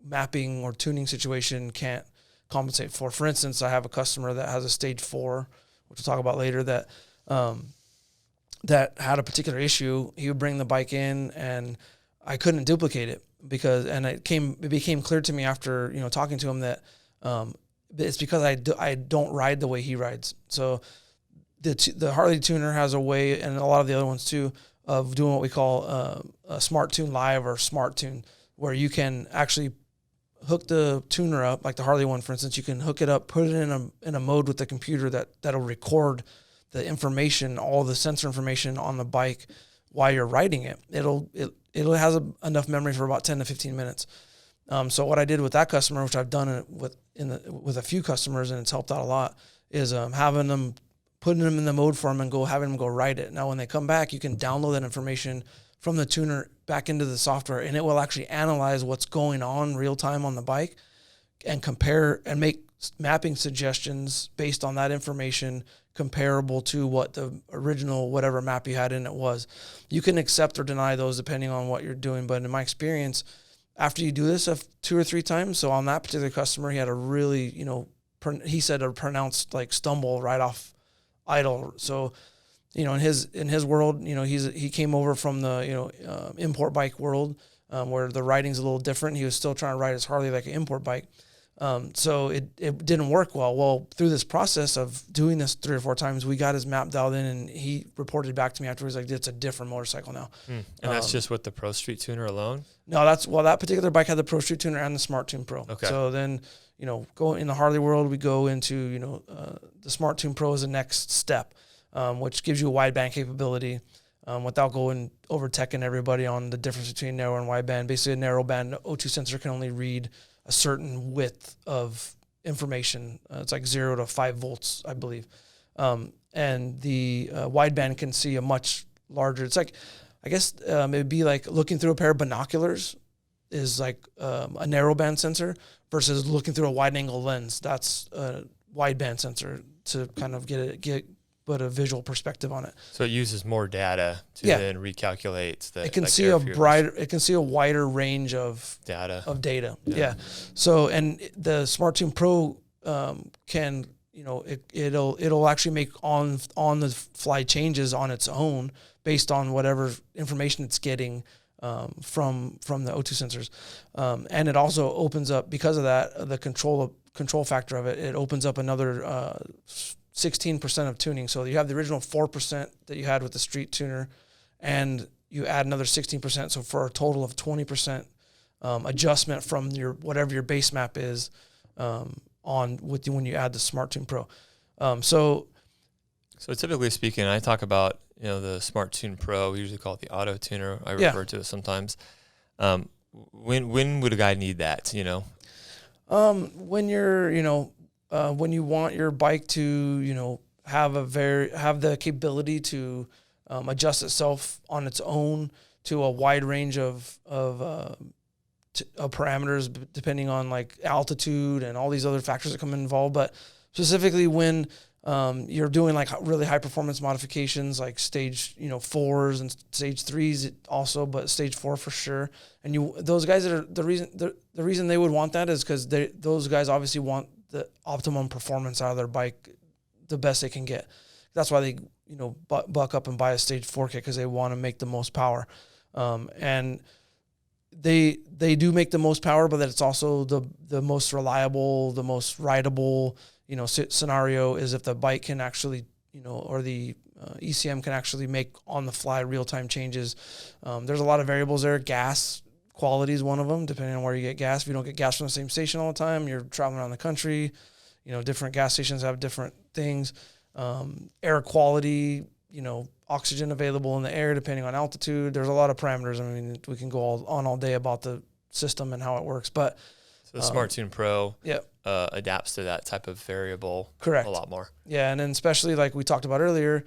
mapping or tuning situation can't compensate for. For instance, I have a customer that has a stage 4, which we'll talk about later, that had a particular issue. He would bring the bike in and I couldn't duplicate it it became clear to me after, you know, talking to him that it's because I don't ride the way he rides. So the Harley tuner has a way, and a lot of the other ones too, of doing what we call a Smart Tune Live or Smart Tune, where you can actually hook the tuner up, like the Harley one, for instance. You can hook it up, put it in a mode with the computer that'll record the information, all the sensor information on the bike while you're riding it. It has enough memory for about 10 to 15 minutes. So what I did with that customer, which I've done it with a few customers, and it's helped out a lot, is putting them in the mode for them and having them go ride it. Now when they come back, you can download that information from the tuner back into the software, and it will actually analyze what's going on real time on the bike and compare and make mapping suggestions based on that information comparable to what the original whatever map you had in it was. You can accept or deny those depending on what you're doing, but in my experience, after you do this 2 or 3 times, so on that particular customer, he had a really, you know, he said a pronounced like stumble right off idle. So, you know, in his world, you know, he came over from the, import bike world, where the riding's a little different. He was still trying to ride his Harley like an import bike. So it didn't work well. Well, through this process of doing this 3 or 4 times, we got his map dialed in, and he reported back to me afterwards, like, it's a different motorcycle now. And that's just with the Pro Street tuner alone? No, that particular bike had the Pro Street tuner and the Smart Tune Pro. Okay. So then, you know, go in the Harley world, we go into, the Smart Tune Pro is the next step. Which gives you a wideband capability without going over teching everybody on the difference between narrow and wideband. Basically, a narrow band O2 sensor can only read a certain width of information. It's like 0 to 5 volts, I believe. And the wideband can see a much larger. It's like, I guess it'd be like looking through a pair of binoculars is like a narrow band sensor versus looking through a wide angle lens. That's a wideband sensor to kind of put a visual perspective on it. So it uses more data to then recalculate it can see a wider range of data. Yeah. So, and the Smart Tune Pro can, it'll actually make on the fly changes on its own based on whatever information it's getting from the O2 sensors. And it also opens up, because of that, the control factor of it, it opens up another 16% of tuning. So you have the original 4% that you had with the street tuner, and you add another 16%. So for a total of 20% adjustment from your whatever your base map is when you add the Smart Tune Pro. So typically speaking, I talk about the Smart Tune Pro. We usually call it the Auto Tuner. I refer to it sometimes. When would a guy need that? When you're when you want your bike to have the capability to adjust itself on its own to a wide range of parameters depending on like altitude and all these other factors that come involved. But specifically when you're doing like really high performance modifications like stage 4s and stage 3s also, but stage 4 for sure. And those guys that are the reason they would want that is because those guys obviously want the optimum performance out of their bike, the best they can get. That's why they buck up and buy a stage 4 kit, because they want to make the most power. And they do make the most power, but that it's also the most reliable, the most rideable scenario is if the bike can actually or the ECM can actually make on the fly real-time changes. There's a lot of variables there. Gas quality is one of them, depending on where you get gas. If you don't get gas from the same station all the time, you're traveling around the country, different gas stations have different things. Air quality, oxygen available in the air depending on altitude. There's a lot of parameters. I mean, we can go all day about the system and how it works. But so the Smart Tune Pro adapts to that type of variable correct. A lot more. Yeah, and then especially like we talked about earlier,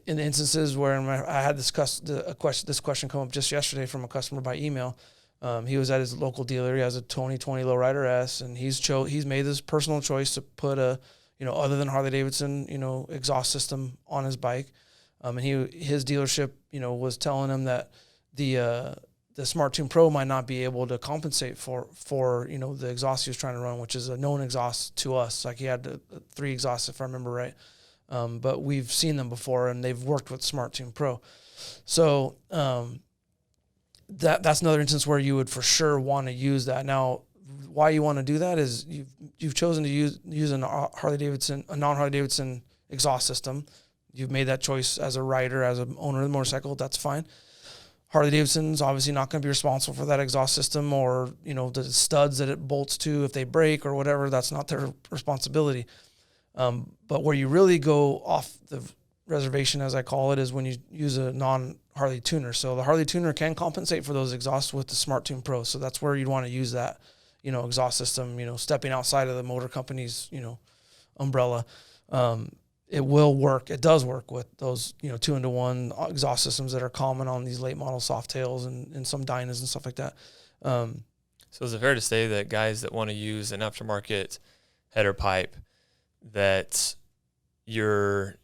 in the instances where I had this question come up just yesterday from a customer by email. He was at his local dealer. He has a 2020 Lowrider S, and he's made this personal choice to put a other than Harley Davidson exhaust system on his bike. And his dealership was telling him that the Smart Tune Pro might not be able to compensate for the exhaust he was trying to run, which is a known exhaust to us. Like he had 3 exhausts, if I remember right. But we've seen them before, and they've worked with Smart Tune Pro. So that's another instance where you would for sure want to use that. Now, why you want to do that is you've chosen to use a non-Harley Davidson exhaust system. You've made that choice as a rider, as an owner of the motorcycle. That's fine. Harley Davidson's obviously not going to be responsible for that exhaust system or the studs that it bolts to if they break or whatever. That's not their responsibility. But where you really go off the reservation, as I call it, is when you use a non-Harley tuner. So the Harley tuner can compensate for those exhausts with the Smart Tune Pro. So that's where you'd want to use that, exhaust system, stepping outside of the motor company's, umbrella. It will work. It does work with those, 2-into-1 exhaust systems that are common on these late model Softails and some Dynas and stuff like that. So is it fair to say that guys that want to use an aftermarket header pipe, that you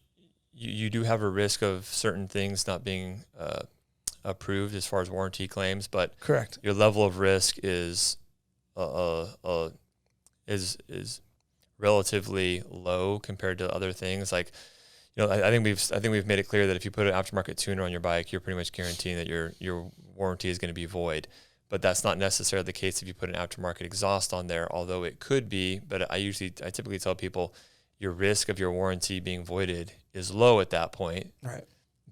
do have a risk of certain things not being approved as far as warranty claims, but correct, your level of risk is relatively low compared to other things? Like, I think we've made it clear that if you put an aftermarket tuner on your bike, you're pretty much guaranteeing that your warranty is going to be void. But that's not necessarily the case if you put an aftermarket exhaust on there, although it could be. But I typically tell people your risk of your warranty being voided is low at that point. Right.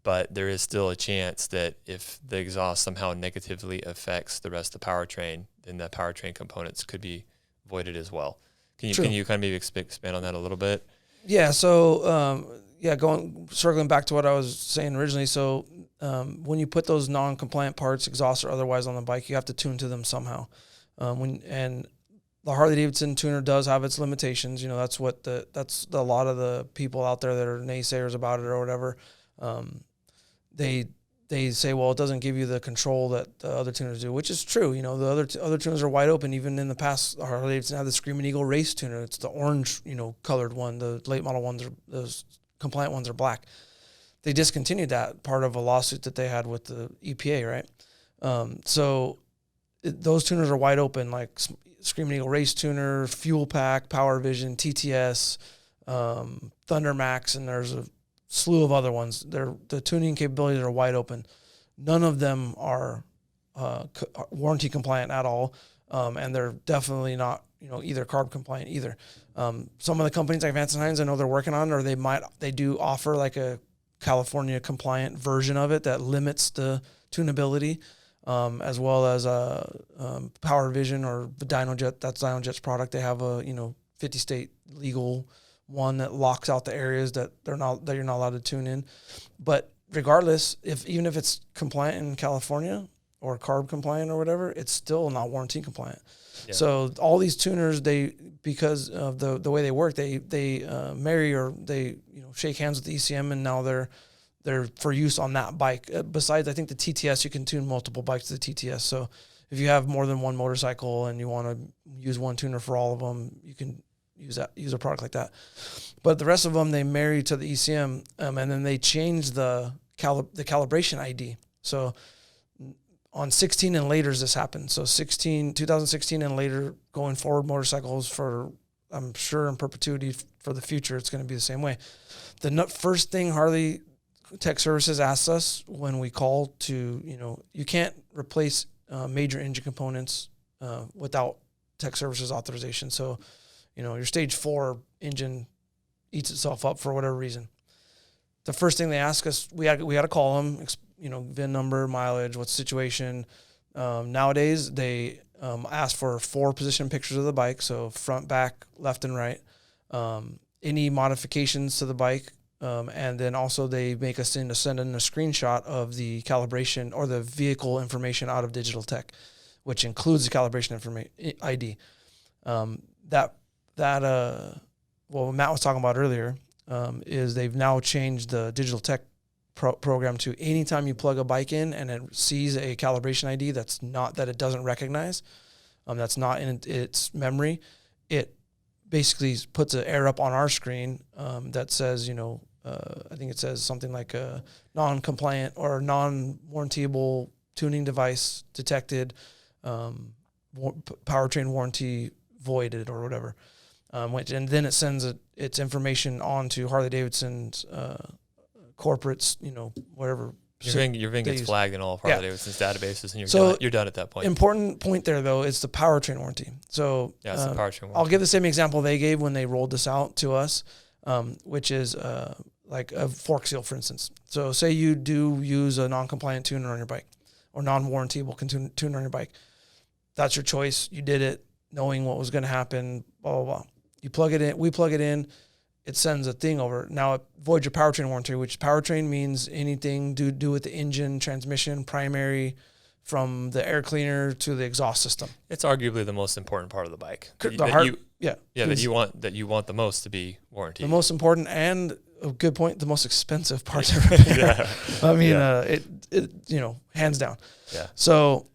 But there is still a chance that if the exhaust somehow negatively affects the rest of the powertrain, then the powertrain components could be voided as well. Can you kind of maybe expand on that a little bit? Yeah. So circling back to what I was saying originally. So when you put those non-compliant parts, exhaust or otherwise, on the bike, you have to tune to them somehow. And the Harley Davidson tuner does have its limitations. That's a lot of the people out there that are naysayers about it or whatever. They say, well, it doesn't give you the control that the other tuners do, which is true. The other tuners are wide open. Even in the past, Harley Davidson had the Screamin Eagle race tuner. It's the orange, colored one. The late model ones those compliant ones are black. They discontinued that, part of a lawsuit that they had with the EPA, right? Those tuners are wide open, like Screamin Eagle race tuner, Fuel Pack, Power Vision, TTS, Thunder Max, and there's a slew of other ones. The tuning capabilities are wide open. None of them are warranty compliant at all, and they're definitely not either carb compliant either. Some of the companies like Vance and Hines, I know they're working on, or they do offer like a California compliant version of it that limits the tunability, as well as Power Vision or the DynoJet. That's DynoJet's product. They have a 50 state legal one that locks out the areas that you're not allowed to tune in. But regardless, even if it's compliant in California or CARB compliant or whatever, it's still not warranty compliant. Yeah. So all these tuners, because of the way they work, they marry or they shake hands with the ECM, and now they're for use on that bike. Besides, I think the TTS, you can tune multiple bikes to the TTS. So if you have more than one motorcycle and you want to use one tuner for all of them, you can use a product like that. But the rest of them, they marry to the ECM, and then they change the calibration ID. So on 16 and later this happened. So 2016 and later going forward, motorcycles for, I'm sure in perpetuity for the future, it's going to be the same way. The first thing Harley Tech Services asks us when we call to, you can't replace major engine components without Tech Services authorization. So, your stage 4 engine eats itself up for whatever reason. The first thing they ask us, we got to call them, VIN number, mileage, what's the situation. Nowadays, they ask for 4 position pictures of the bike, so front, back, left, and right. Any modifications to the bike, and then also they make us send in a screenshot of the calibration or the vehicle information out of Digital Tech, which includes the calibration ID. What Matt was talking about earlier is they've now changed the Digital Tech program to anytime you plug a bike in and it sees a calibration ID that it doesn't recognize, that's not in its memory, it basically puts an error up on our screen that says, I think it says something like a non-compliant or non-warrantable tuning device detected, powertrain warranty voided or whatever. And then it sends its information on to Harley Davidson's corporates, whatever. Your VIN gets flagged in all of Harley Davidson's databases, and you're done at that point. Important point there, though, is the powertrain warranty. So it's the powertrain warranty. I'll give the same example they gave when they rolled this out to us, which is like a fork seal, for instance. So say you do use a non-compliant tuner on your bike or non-warrantable tuner on your bike. That's your choice. You did it knowing what was going to happen, blah, blah, blah. You plug it in, we plug it in, it sends a thing over. Now it voids your powertrain warranty, which powertrain means anything to do with the engine, transmission, primary, from the air cleaner to the exhaust system. It's arguably the most important part of the bike. That you want the most to be warranted. The most important and a good point, the most expensive part to repair. I mean, it hands down. Yeah. So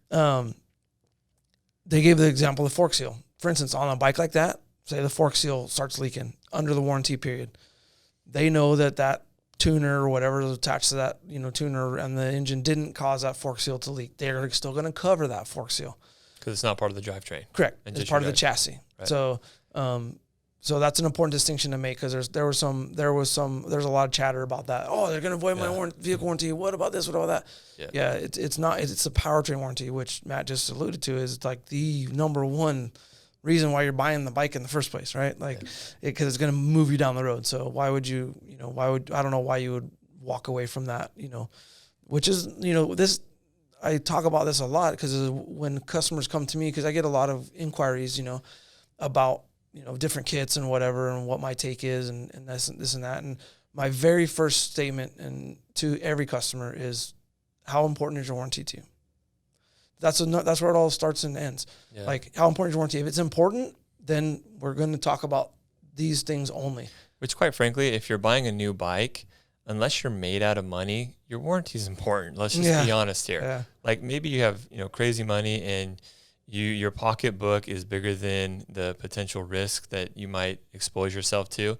they gave the example of the fork seal. For instance, on a bike like that, say the fork seal starts leaking under the warranty period. They know that tuner or whatever is attached to that, tuner and the engine didn't cause that fork seal to leak. They're still going to cover that fork seal. Because it's not part of the drivetrain. Correct. It's part of the chassis. Right. So that's an important distinction to make, because there's a lot of chatter about that. Oh, they're going to void my vehicle warranty. What about this? What about that? Yeah. It's not. It's the powertrain warranty, which Matt just alluded to, is like the number one reason why you're buying the bike in the first place, right? Because it's going to move you down the road. So why would you, I don't know why you would walk away from that, which is, this, I talk about this a lot because when customers come to me, because I get a lot of inquiries, about, different kits and whatever, and what my take is and this and that. And my very first statement to every customer is, how important is your warranty to you? That's where it all starts and ends. Yeah. Like, how important is your warranty? If it's important, then we're going to talk about these things only. Which, quite frankly, if you're buying a new bike, unless you're made out of money, your warranty is important. Let's just be honest here. Yeah. Like, maybe you have crazy money and your pocketbook is bigger than the potential risk that you might expose yourself to.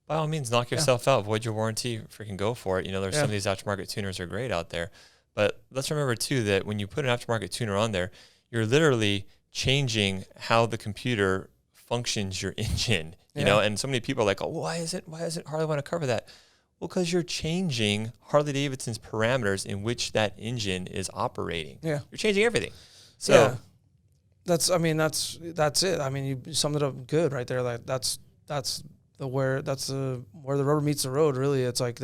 By all means, knock yourself out. Void your warranty. Freaking go for it. There's some of these aftermarket tuners are great out there. But let's remember, too, that when you put an aftermarket tuner on there, you're literally changing how the computer functions your engine, you know? And so many people are like, oh, why is it Harley want to cover that? Well, because you're changing Harley Davidson's parameters in which that engine is operating. Yeah. You're changing everything. So that's it. I mean, you summed it up good right there. Like, that's where the rubber meets the road, really. It's like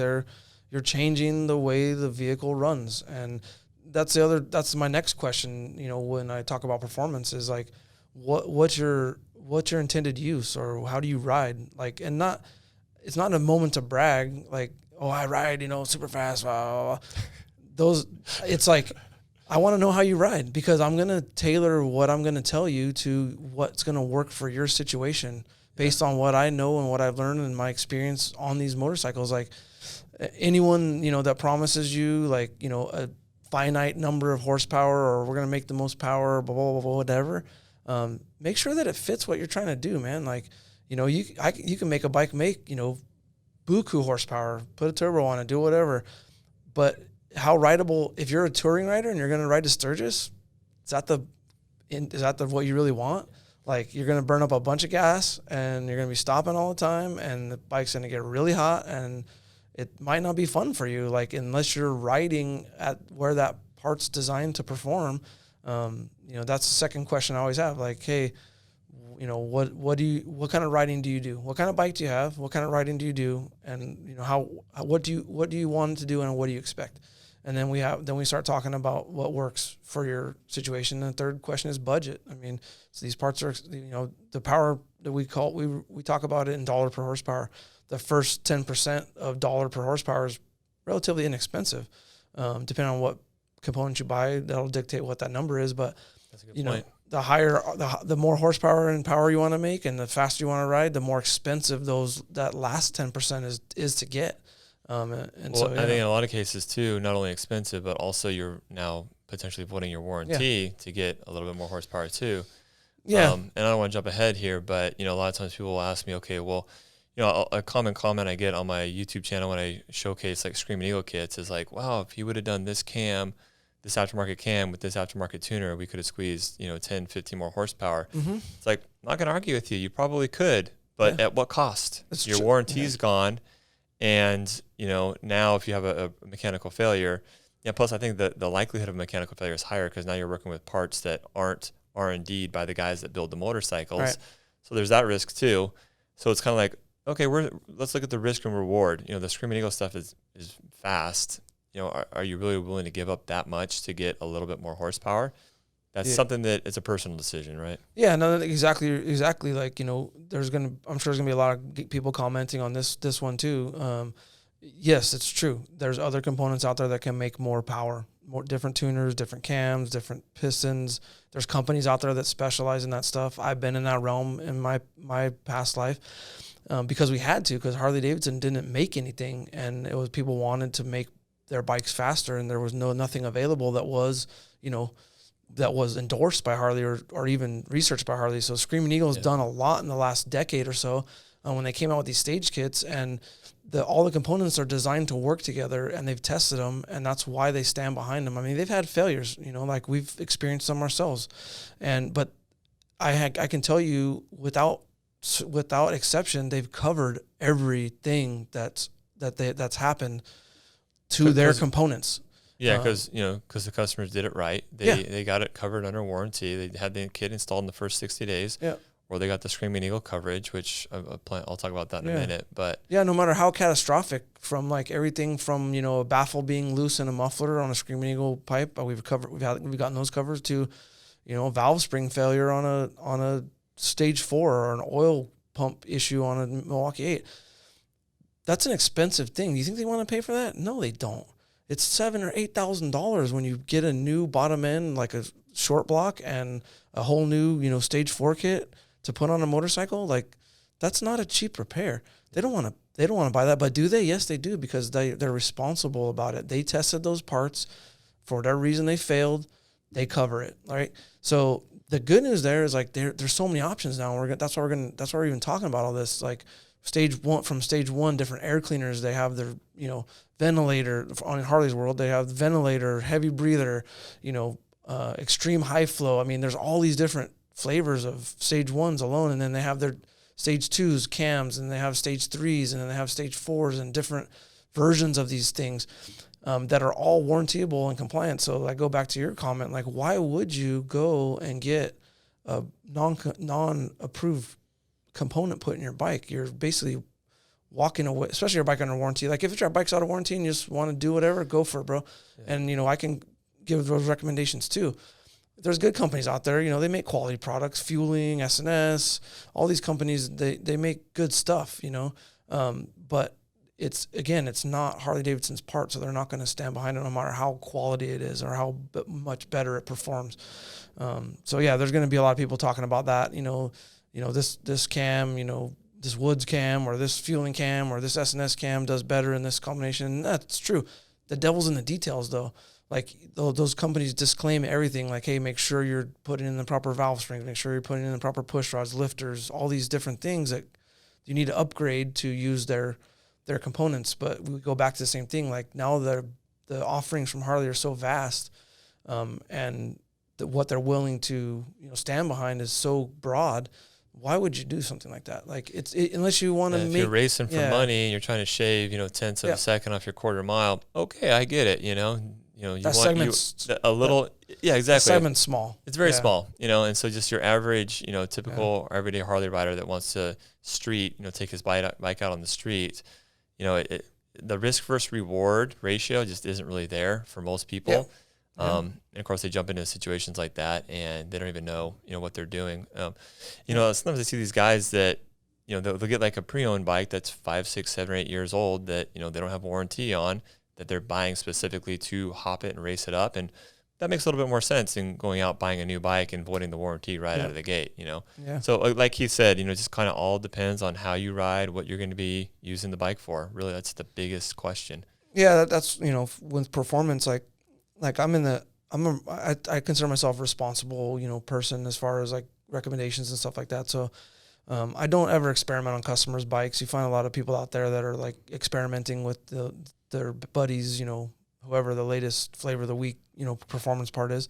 you're changing the way the vehicle runs. And that's my next question, when I talk about performance is like, what's your intended use, or how do you ride? Like, and it's not a moment to brag, like, oh, I ride, super fast, blah, blah, blah. It's like, I want to know how you ride, because I'm going to tailor what I'm going to tell you to what's going to work for your situation based on what I know and what I've learned in my experience on these motorcycles. Like, anyone, that promises you, like, a finite number of horsepower, or we're going to make the most power, blah, blah, blah, blah, whatever. Make sure that it fits what you're trying to do, man. Like, you can make a bike make, buku horsepower, put a turbo on it, do whatever. But how rideable, if you're a touring rider and you're going to ride to Sturgis, is that the what you really want? Like, you're going to burn up a bunch of gas and you're going to be stopping all the time, and the bike's going to get really hot, and it might not be fun for you. Like, unless you're riding at where that part's designed to perform. That's the second question I always have. Like, hey, what kind of riding do you do? What kind of bike do you have? What kind of riding do you do? And, what do you want to do, and what do you expect? And then we start talking about what works for your situation. And the third question is budget. I mean, so these parts are, the power that we talk about it in dollar per horsepower. The first 10% of dollar per horsepower is relatively inexpensive. Depending on what components you buy, that'll dictate what that number is. But, that's a good point. The higher, the more horsepower and power you want to make, and the faster you want to ride, the more expensive that last 10% is to get. I think in a lot of cases too, not only expensive, but also you're now potentially voiding your warranty to get a little bit more horsepower too. Yeah. And I don't want to jump ahead here, but a lot of times people will ask me, okay, well, a common comment I get on my YouTube channel when I showcase like Screamin Eagle kits is like, wow, if you would have done this aftermarket cam with this aftermarket tuner, we could have squeezed, 10, 15 more horsepower. Mm-hmm. It's like, I'm not going to argue with you. You probably could, but at what cost? Your warranty's gone. And, now if you have a mechanical failure, plus I think that the likelihood of mechanical failure is higher, because now you're working with parts that aren't R&D'd by the guys that build the motorcycles. Right. So there's that risk too. So it's kind of like, okay, let's look at the risk and reward. The Screamin Eagle stuff is fast. Are you really willing to give up that much to get a little bit more horsepower? That's something that it's a personal decision, right? Yeah, no, exactly. Like, I'm sure there's gonna be a lot of people commenting on this one too. Yes, it's true. There's other components out there that can make more power, more different tuners, different cams, different pistons. There's companies out there that specialize in that stuff. I've been in that realm in my past life. Because we had to, because Harley Davidson didn't make anything, and it was people wanted to make their bikes faster, and there was nothing available that was, that was endorsed by Harley or even researched by Harley. So Screamin Eagle has done a lot in the last decade or so when they came out with these stage kits, and all the components are designed to work together, and they've tested them, and that's why they stand behind them. I mean, they've had failures, like we've experienced them ourselves, but I can tell you without exception, they've covered everything that's happened to their components. Yeah, because the customers did it right. They got it covered under warranty. They had the kit installed in the first 60 days. Yeah. Or they got the Screamin Eagle coverage, which I'll talk about that in a minute. But no matter how catastrophic, from like everything from a baffle being loose in a muffler on a Screamin Eagle pipe, we've gotten those covers, to valve spring failure on a stage 4, or an oil pump issue on a Milwaukee 8. That's an expensive thing. Do you think they want to pay for that? No, they don't. It's $7,000 or $8,000 when you get a new bottom end, like a short block, and a whole new, stage 4 kit to put on a motorcycle. Like, that's not a cheap repair. They don't want to buy that, but do they? Yes, they do, because they're responsible about it. They tested those parts. For whatever reason they failed, they cover it. All right. So the good news there is, like, there's so many options now. That's why we're even talking about all this. Like, stage 1, different air cleaners. They have their, ventilator on Harley's world. They have ventilator, heavy breather, extreme high flow. I mean, there's all these different flavors of stage 1s alone. And then they have their stage 2s, cams, and they have stage 3s, and then they have stage 4s, and different versions of these things that are all warrantyable and compliant. So I go back to your comment, like, why would you go and get a non-approved component put in your bike? You're basically walking away, especially your bike under warranty. Like if your bike's out of warranty and you just want to do whatever, go for it, bro. Yeah. And, I can give those recommendations too. There's good companies out there, they make quality products, Fueling, S&S, all these companies, they make good stuff, but it's not Harley Davidson's part, so they're not going to stand behind it no matter how quality it is or how much better it performs. So yeah, there's going to be a lot of people talking about that, this cam, this Woods cam or this Fueling cam or this S&S cam does better in this combination. That's true. The devil's in the details though. Like those companies disclaim everything, like, hey, make sure you're putting in the proper valve springs, make sure you're putting in the proper push rods, lifters, all these different things that you need to upgrade to use their components. But we go back to the same thing. Like now the offerings from Harley are so vast, and what they're willing to stand behind is so broad. Why would you do something like that? Like unless you want to make. If you're racing for money and you're trying to shave, tenths of a second off your quarter mile, okay, I get it. That segment's a little, yeah, exactly. That segment's small. It's very small, and so just your average, typical everyday Harley rider that wants to street, take his bike out on the street, the risk versus reward ratio just isn't really there for most people. Yeah. And of course they jump into situations like that and they don't even know, what they're doing. Sometimes I see these guys that, they'll get like a pre-owned bike that's 5, 6, 7, or 8 years old that, they don't have warranty on, that they're buying specifically to hop it and race it up. And that makes a little bit more sense than going out buying a new bike and voiding the warranty right out of the gate, Yeah. So like he said, just kind of all depends on how you ride, what you're going to be using the bike for. Really, that's the biggest question. Yeah, that's, with performance, like I consider myself a responsible, person as far as like recommendations and stuff like that. So I don't ever experiment on customers' bikes. You find a lot of people out there that are like experimenting with their buddies, whoever the latest flavor of the week, performance part is.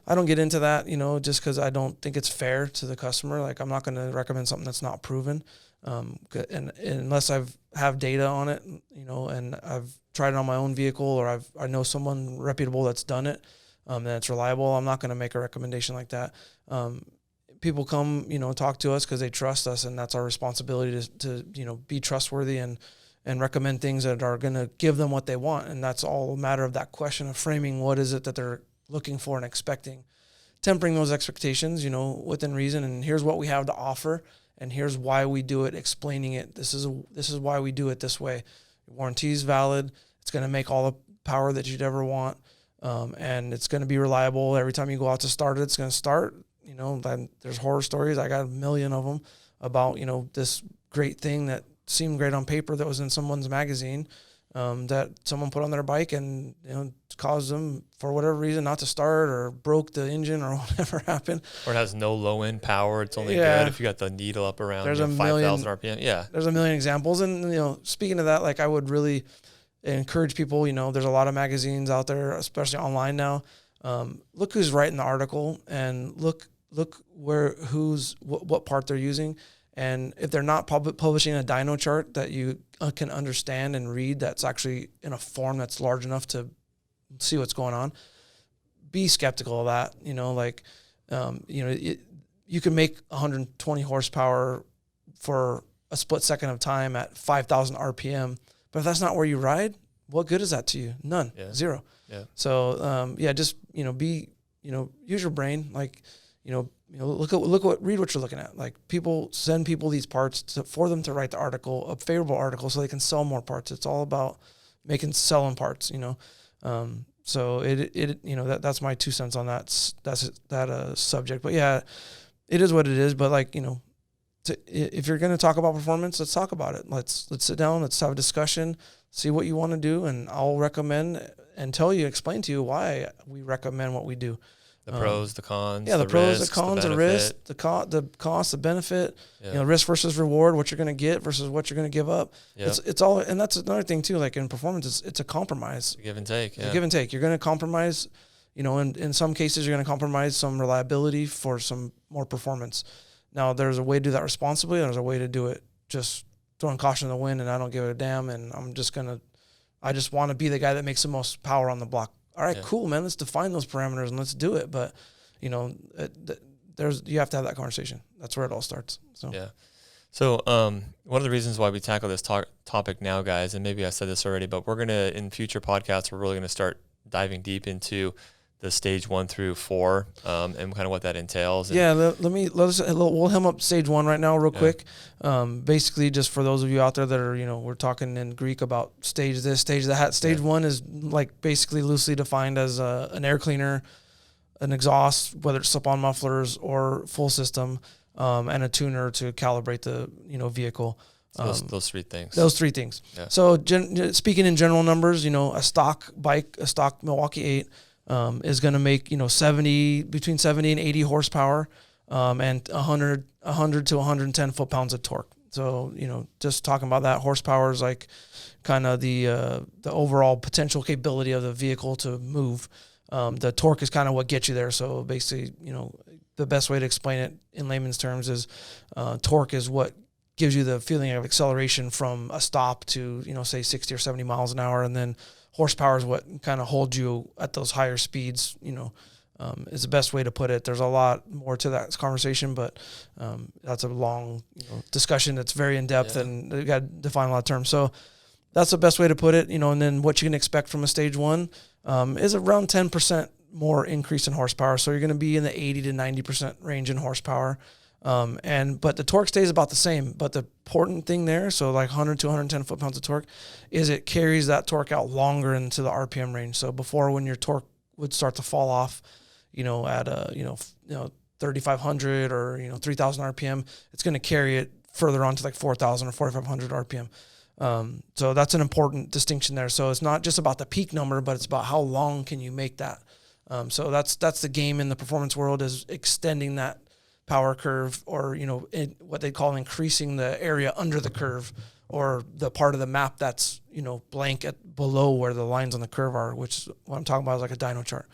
I don't get into that, just because I don't think it's fair to the customer. Like I'm not going to recommend something that's not proven, and unless have data on it, and I've tried it on my own vehicle or I know someone reputable that's done it, and it's reliable. I'm not going to make a recommendation like that. People come, talk to us because they trust us, and that's our responsibility to be trustworthy and recommend things that are going to give them what they want. And that's all a matter of that question of framing what is it that they're looking for and expecting, tempering those expectations, within reason. And here's what we have to offer, and here's why we do it, explaining it. This is why we do it this way. Warranty is valid. It's going to make all the power that you'd ever want. And it's going to be reliable. Every time you go out to start it, it's going to start. There's horror stories. I got a million of them about, this great thing that seemed great on paper that was in someone's magazine, that someone put on their bike and, caused them for whatever reason not to start or broke the engine or whatever happened. Or it has no low end power. It's only good if you got the needle up around 5,000 RPM. Yeah. There's a million examples. And, speaking of that, like I would really encourage people, there's a lot of magazines out there, especially online now. Look who's writing the article and look what part they're using. And if they're not publishing a dyno chart that you can understand and read, that's actually in a form that's large enough to see what's going on, be skeptical of that. You can make 120 horsepower for a split second of time at 5,000 RPM, but if that's not where you ride, what good is that to you? None. Yeah. Zero. Yeah. So just use your brain. Like read what you're looking at. Like people send people these parts for them to write the article, a favorable article, so they can sell more parts. It's all about selling parts. So that's my 2 cents on that subject. But yeah, it is what it is. But like if you're going to talk about performance, let's talk about it. Let's sit down. Let's have a discussion. See what you want to do, and I'll recommend and explain to you why we recommend what we do. The pros, the cons. Yeah, the pros, the cons, the risk, the cost, the benefit. Yeah. Risk versus reward. What you're going to get versus what you're going to give up. Yep. It's all, and that's another thing too. Like in performance, it's a compromise. Give and take. Yeah. It's a give and take. You're going to compromise. In some cases, you're going to compromise some reliability for some more performance. Now, there's a way to do that responsibly. There's a way to do it just throwing caution in the wind, and I don't give a damn, and I just want to be the guy that makes the most power on the block. All right, cool, man. Let's define those parameters and let's do it. But, you have to have that conversation. That's where it all starts. So yeah. So one of the reasons why we tackle this topic now, guys, and maybe I said this already, but we're going to, in future podcasts, we're really going to start diving deep into the stage 1 through 4 and kind of what that entails. Yeah, we'll hem up stage 1 right now real quick. Basically, just for those of you out there that are, we're talking in Greek about stage this, stage that. Stage 1 is like basically loosely defined as an air cleaner, an exhaust, whether it's slip-on mufflers or full system, and a tuner to calibrate the vehicle. Those three things. Those three things. Yeah. So speaking in general numbers, a stock bike, a stock Milwaukee 8, is going to make between 70 and 80 horsepower, and 100 to 110 foot-pounds of torque. So just talking about that, horsepower is like kind of the overall potential capability of the vehicle to move. The torque is kind of what gets you there. So basically, the best way to explain it in layman's terms is torque is what gives you the feeling of acceleration from a stop to say 60 or 70 miles an hour, and then horsepower is what kind of holds you at those higher speeds, is the best way to put it. There's a lot more to that conversation, but that's a long discussion that's very in-depth, and you got to define a lot of terms. So that's the best way to put it, and then what you can expect from a stage 1 is around 10% more increase in horsepower. So you're going to be in the 80 to 90% range in horsepower. But the torque stays about the same. But the important thing there, so like 100 to 110 foot-pounds of torque, is it carries that torque out longer into the RPM range. So before, when your torque would start to fall off, at 3,500 or 3,000 RPM, it's going to carry it further on to like 4,000 or 4,500 RPM. So that's an important distinction there. So it's not just about the peak number, but it's about how long can you make that. So that's the game in the performance world, is extending that power curve, or what they call increasing the area under the curve, or the part of the map that's blank at below where the lines on the curve are, which what I'm talking about is like a dyno chart.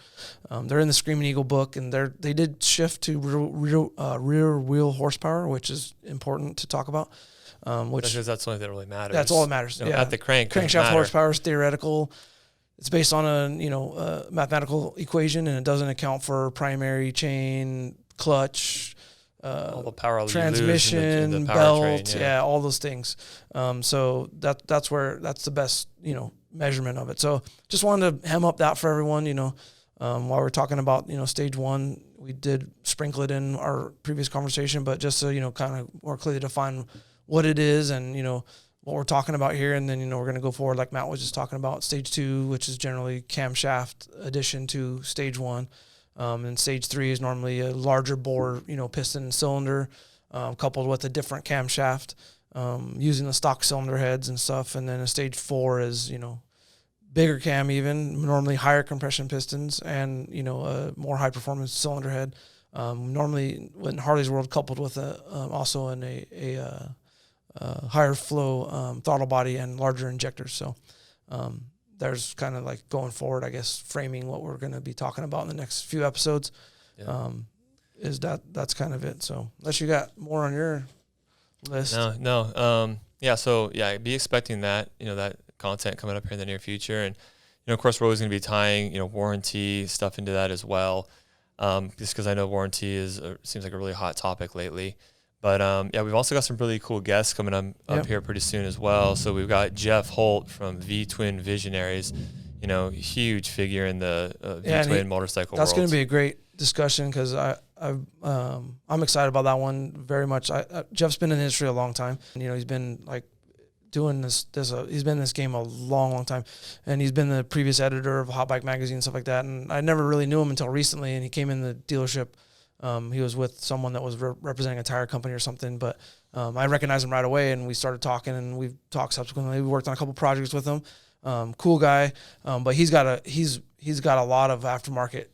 They're in the Screamin Eagle book, and they did shift to rear wheel horsepower, which is important to talk about. Because that's the only thing that really matters. That's all that matters. At the crankshaft horsepower is theoretical. It's based on a mathematical equation, and it doesn't account for primary, chain, clutch, all the power transmission, in the belt, all those things. So that's the best measurement of it. So just wanted to hem up that for everyone. While we're talking about stage 1, we did sprinkle it in our previous conversation, but just so kind of more clearly define what it is and what we're talking about here, and then we're going to go forward like Matt was just talking about stage 2, which is generally camshaft addition to stage 1. And stage 3 is normally a larger bore, piston and cylinder, coupled with a different camshaft, using the stock cylinder heads and stuff. And then a stage 4 is, bigger cam even, normally higher compression pistons and, a more high performance cylinder head. Normally in Harley's world, coupled with also a higher flow throttle body and larger injectors. So there's kind of like going forward, I guess, framing what we're going to be talking about in the next few episodes. Is that's kind of it. So unless you got more on your list. No. Be expecting that, that content coming up here in the near future. And, of course, we're always going to be tying, warranty stuff into that as well. Just because I know warranty seems like a really hot topic lately. But, we've also got some really cool guests coming up here pretty soon as well. So we've got Jeff Holt from V-Twin Visionaries, huge figure in the V-Twin motorcycle world. That's going to be a great discussion, because I'm excited about that one very much. Jeff's been in the industry a long time. He's been like doing this. He's been in this game a long time, and he's been the previous editor of Hot Bike Magazine and stuff like that. And I never really knew him until recently, and he came in the dealership. He was with someone that was representing a tire company or something, but I recognized him right away, and we started talking, and we've talked subsequently. We worked on a couple projects with him. Cool guy, but he's got a lot of aftermarket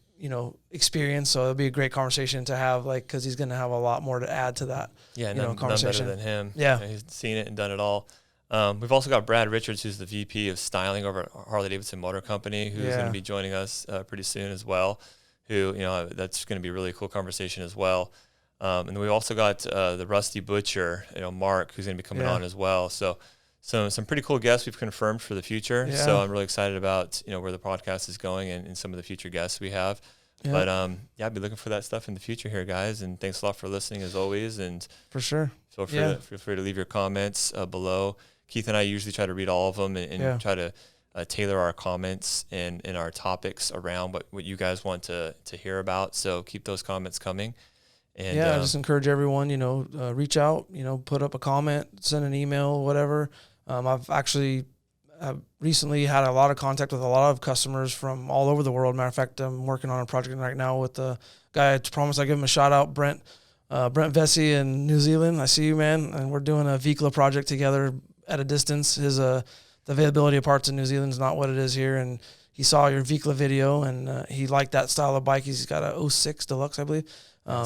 experience, so it'll be a great conversation to have, because he's going to have a lot more to add to that. None better than him. Yeah, he's seen it and done it all. We've also got Brad Richards, who's the VP of styling over at Harley Davidson Motor Company, who's going to be joining us pretty soon as well. Who, that's going to be a really cool conversation as well. And then we've also got the Rusty Butcher, Mark, who's going to be coming on as well. So some pretty cool guests we've confirmed for the future. Yeah. So I'm really excited about, where the podcast is going and some of the future guests we have. Yeah. But I'll be looking for that stuff in the future here, guys. And thanks a lot for listening as always. And for sure, feel free to leave your comments below. Keith and I usually try to read all of them and try to tailor our comments and our topics around what you guys want to hear about. So keep those comments coming. And I just encourage everyone, reach out, put up a comment, send an email, whatever. I've actually recently had a lot of contact with a lot of customers from all over the world. Matter of fact, I'm working on a project right now with the guy I promised I'd give him a shout out, Brent Vesey in New Zealand. I see you, man. And we're doing a Vikla project together at a distance. The availability of parts in New Zealand is not what it is here. And he saw your Vikla video and he liked that style of bike. He's got a 06 Deluxe, I believe.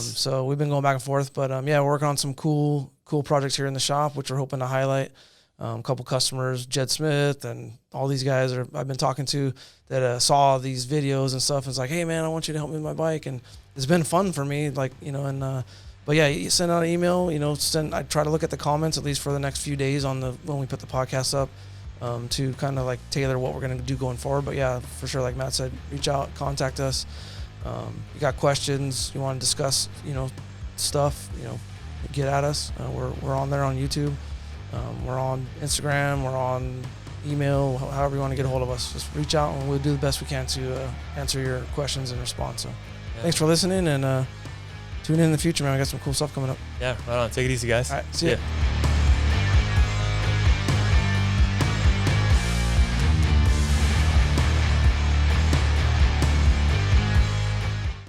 So we've been going back and forth, but we're working on some cool projects here in the shop, which we're hoping to highlight. A couple customers, Jed Smith and all these guys I've been talking to that saw these videos and stuff. And it's like, hey man, I want you to help me with my bike. And it's been fun for me, but you send out an email, I try to look at the comments at least for the next few days when we put the podcast up, to kind of like tailor what we're going to do going forward. But yeah, for sure. Like Matt said, reach out, contact us. You got questions, you want to discuss, stuff, get at us. We're on there on YouTube. We're on Instagram, we're on email, however you want to get a hold of us. Just reach out and we'll do the best we can to answer your questions and respond. So thanks for listening and tune in the future, man. I got some cool stuff coming up. Yeah, right on. Take it easy, guys. All right, see ya.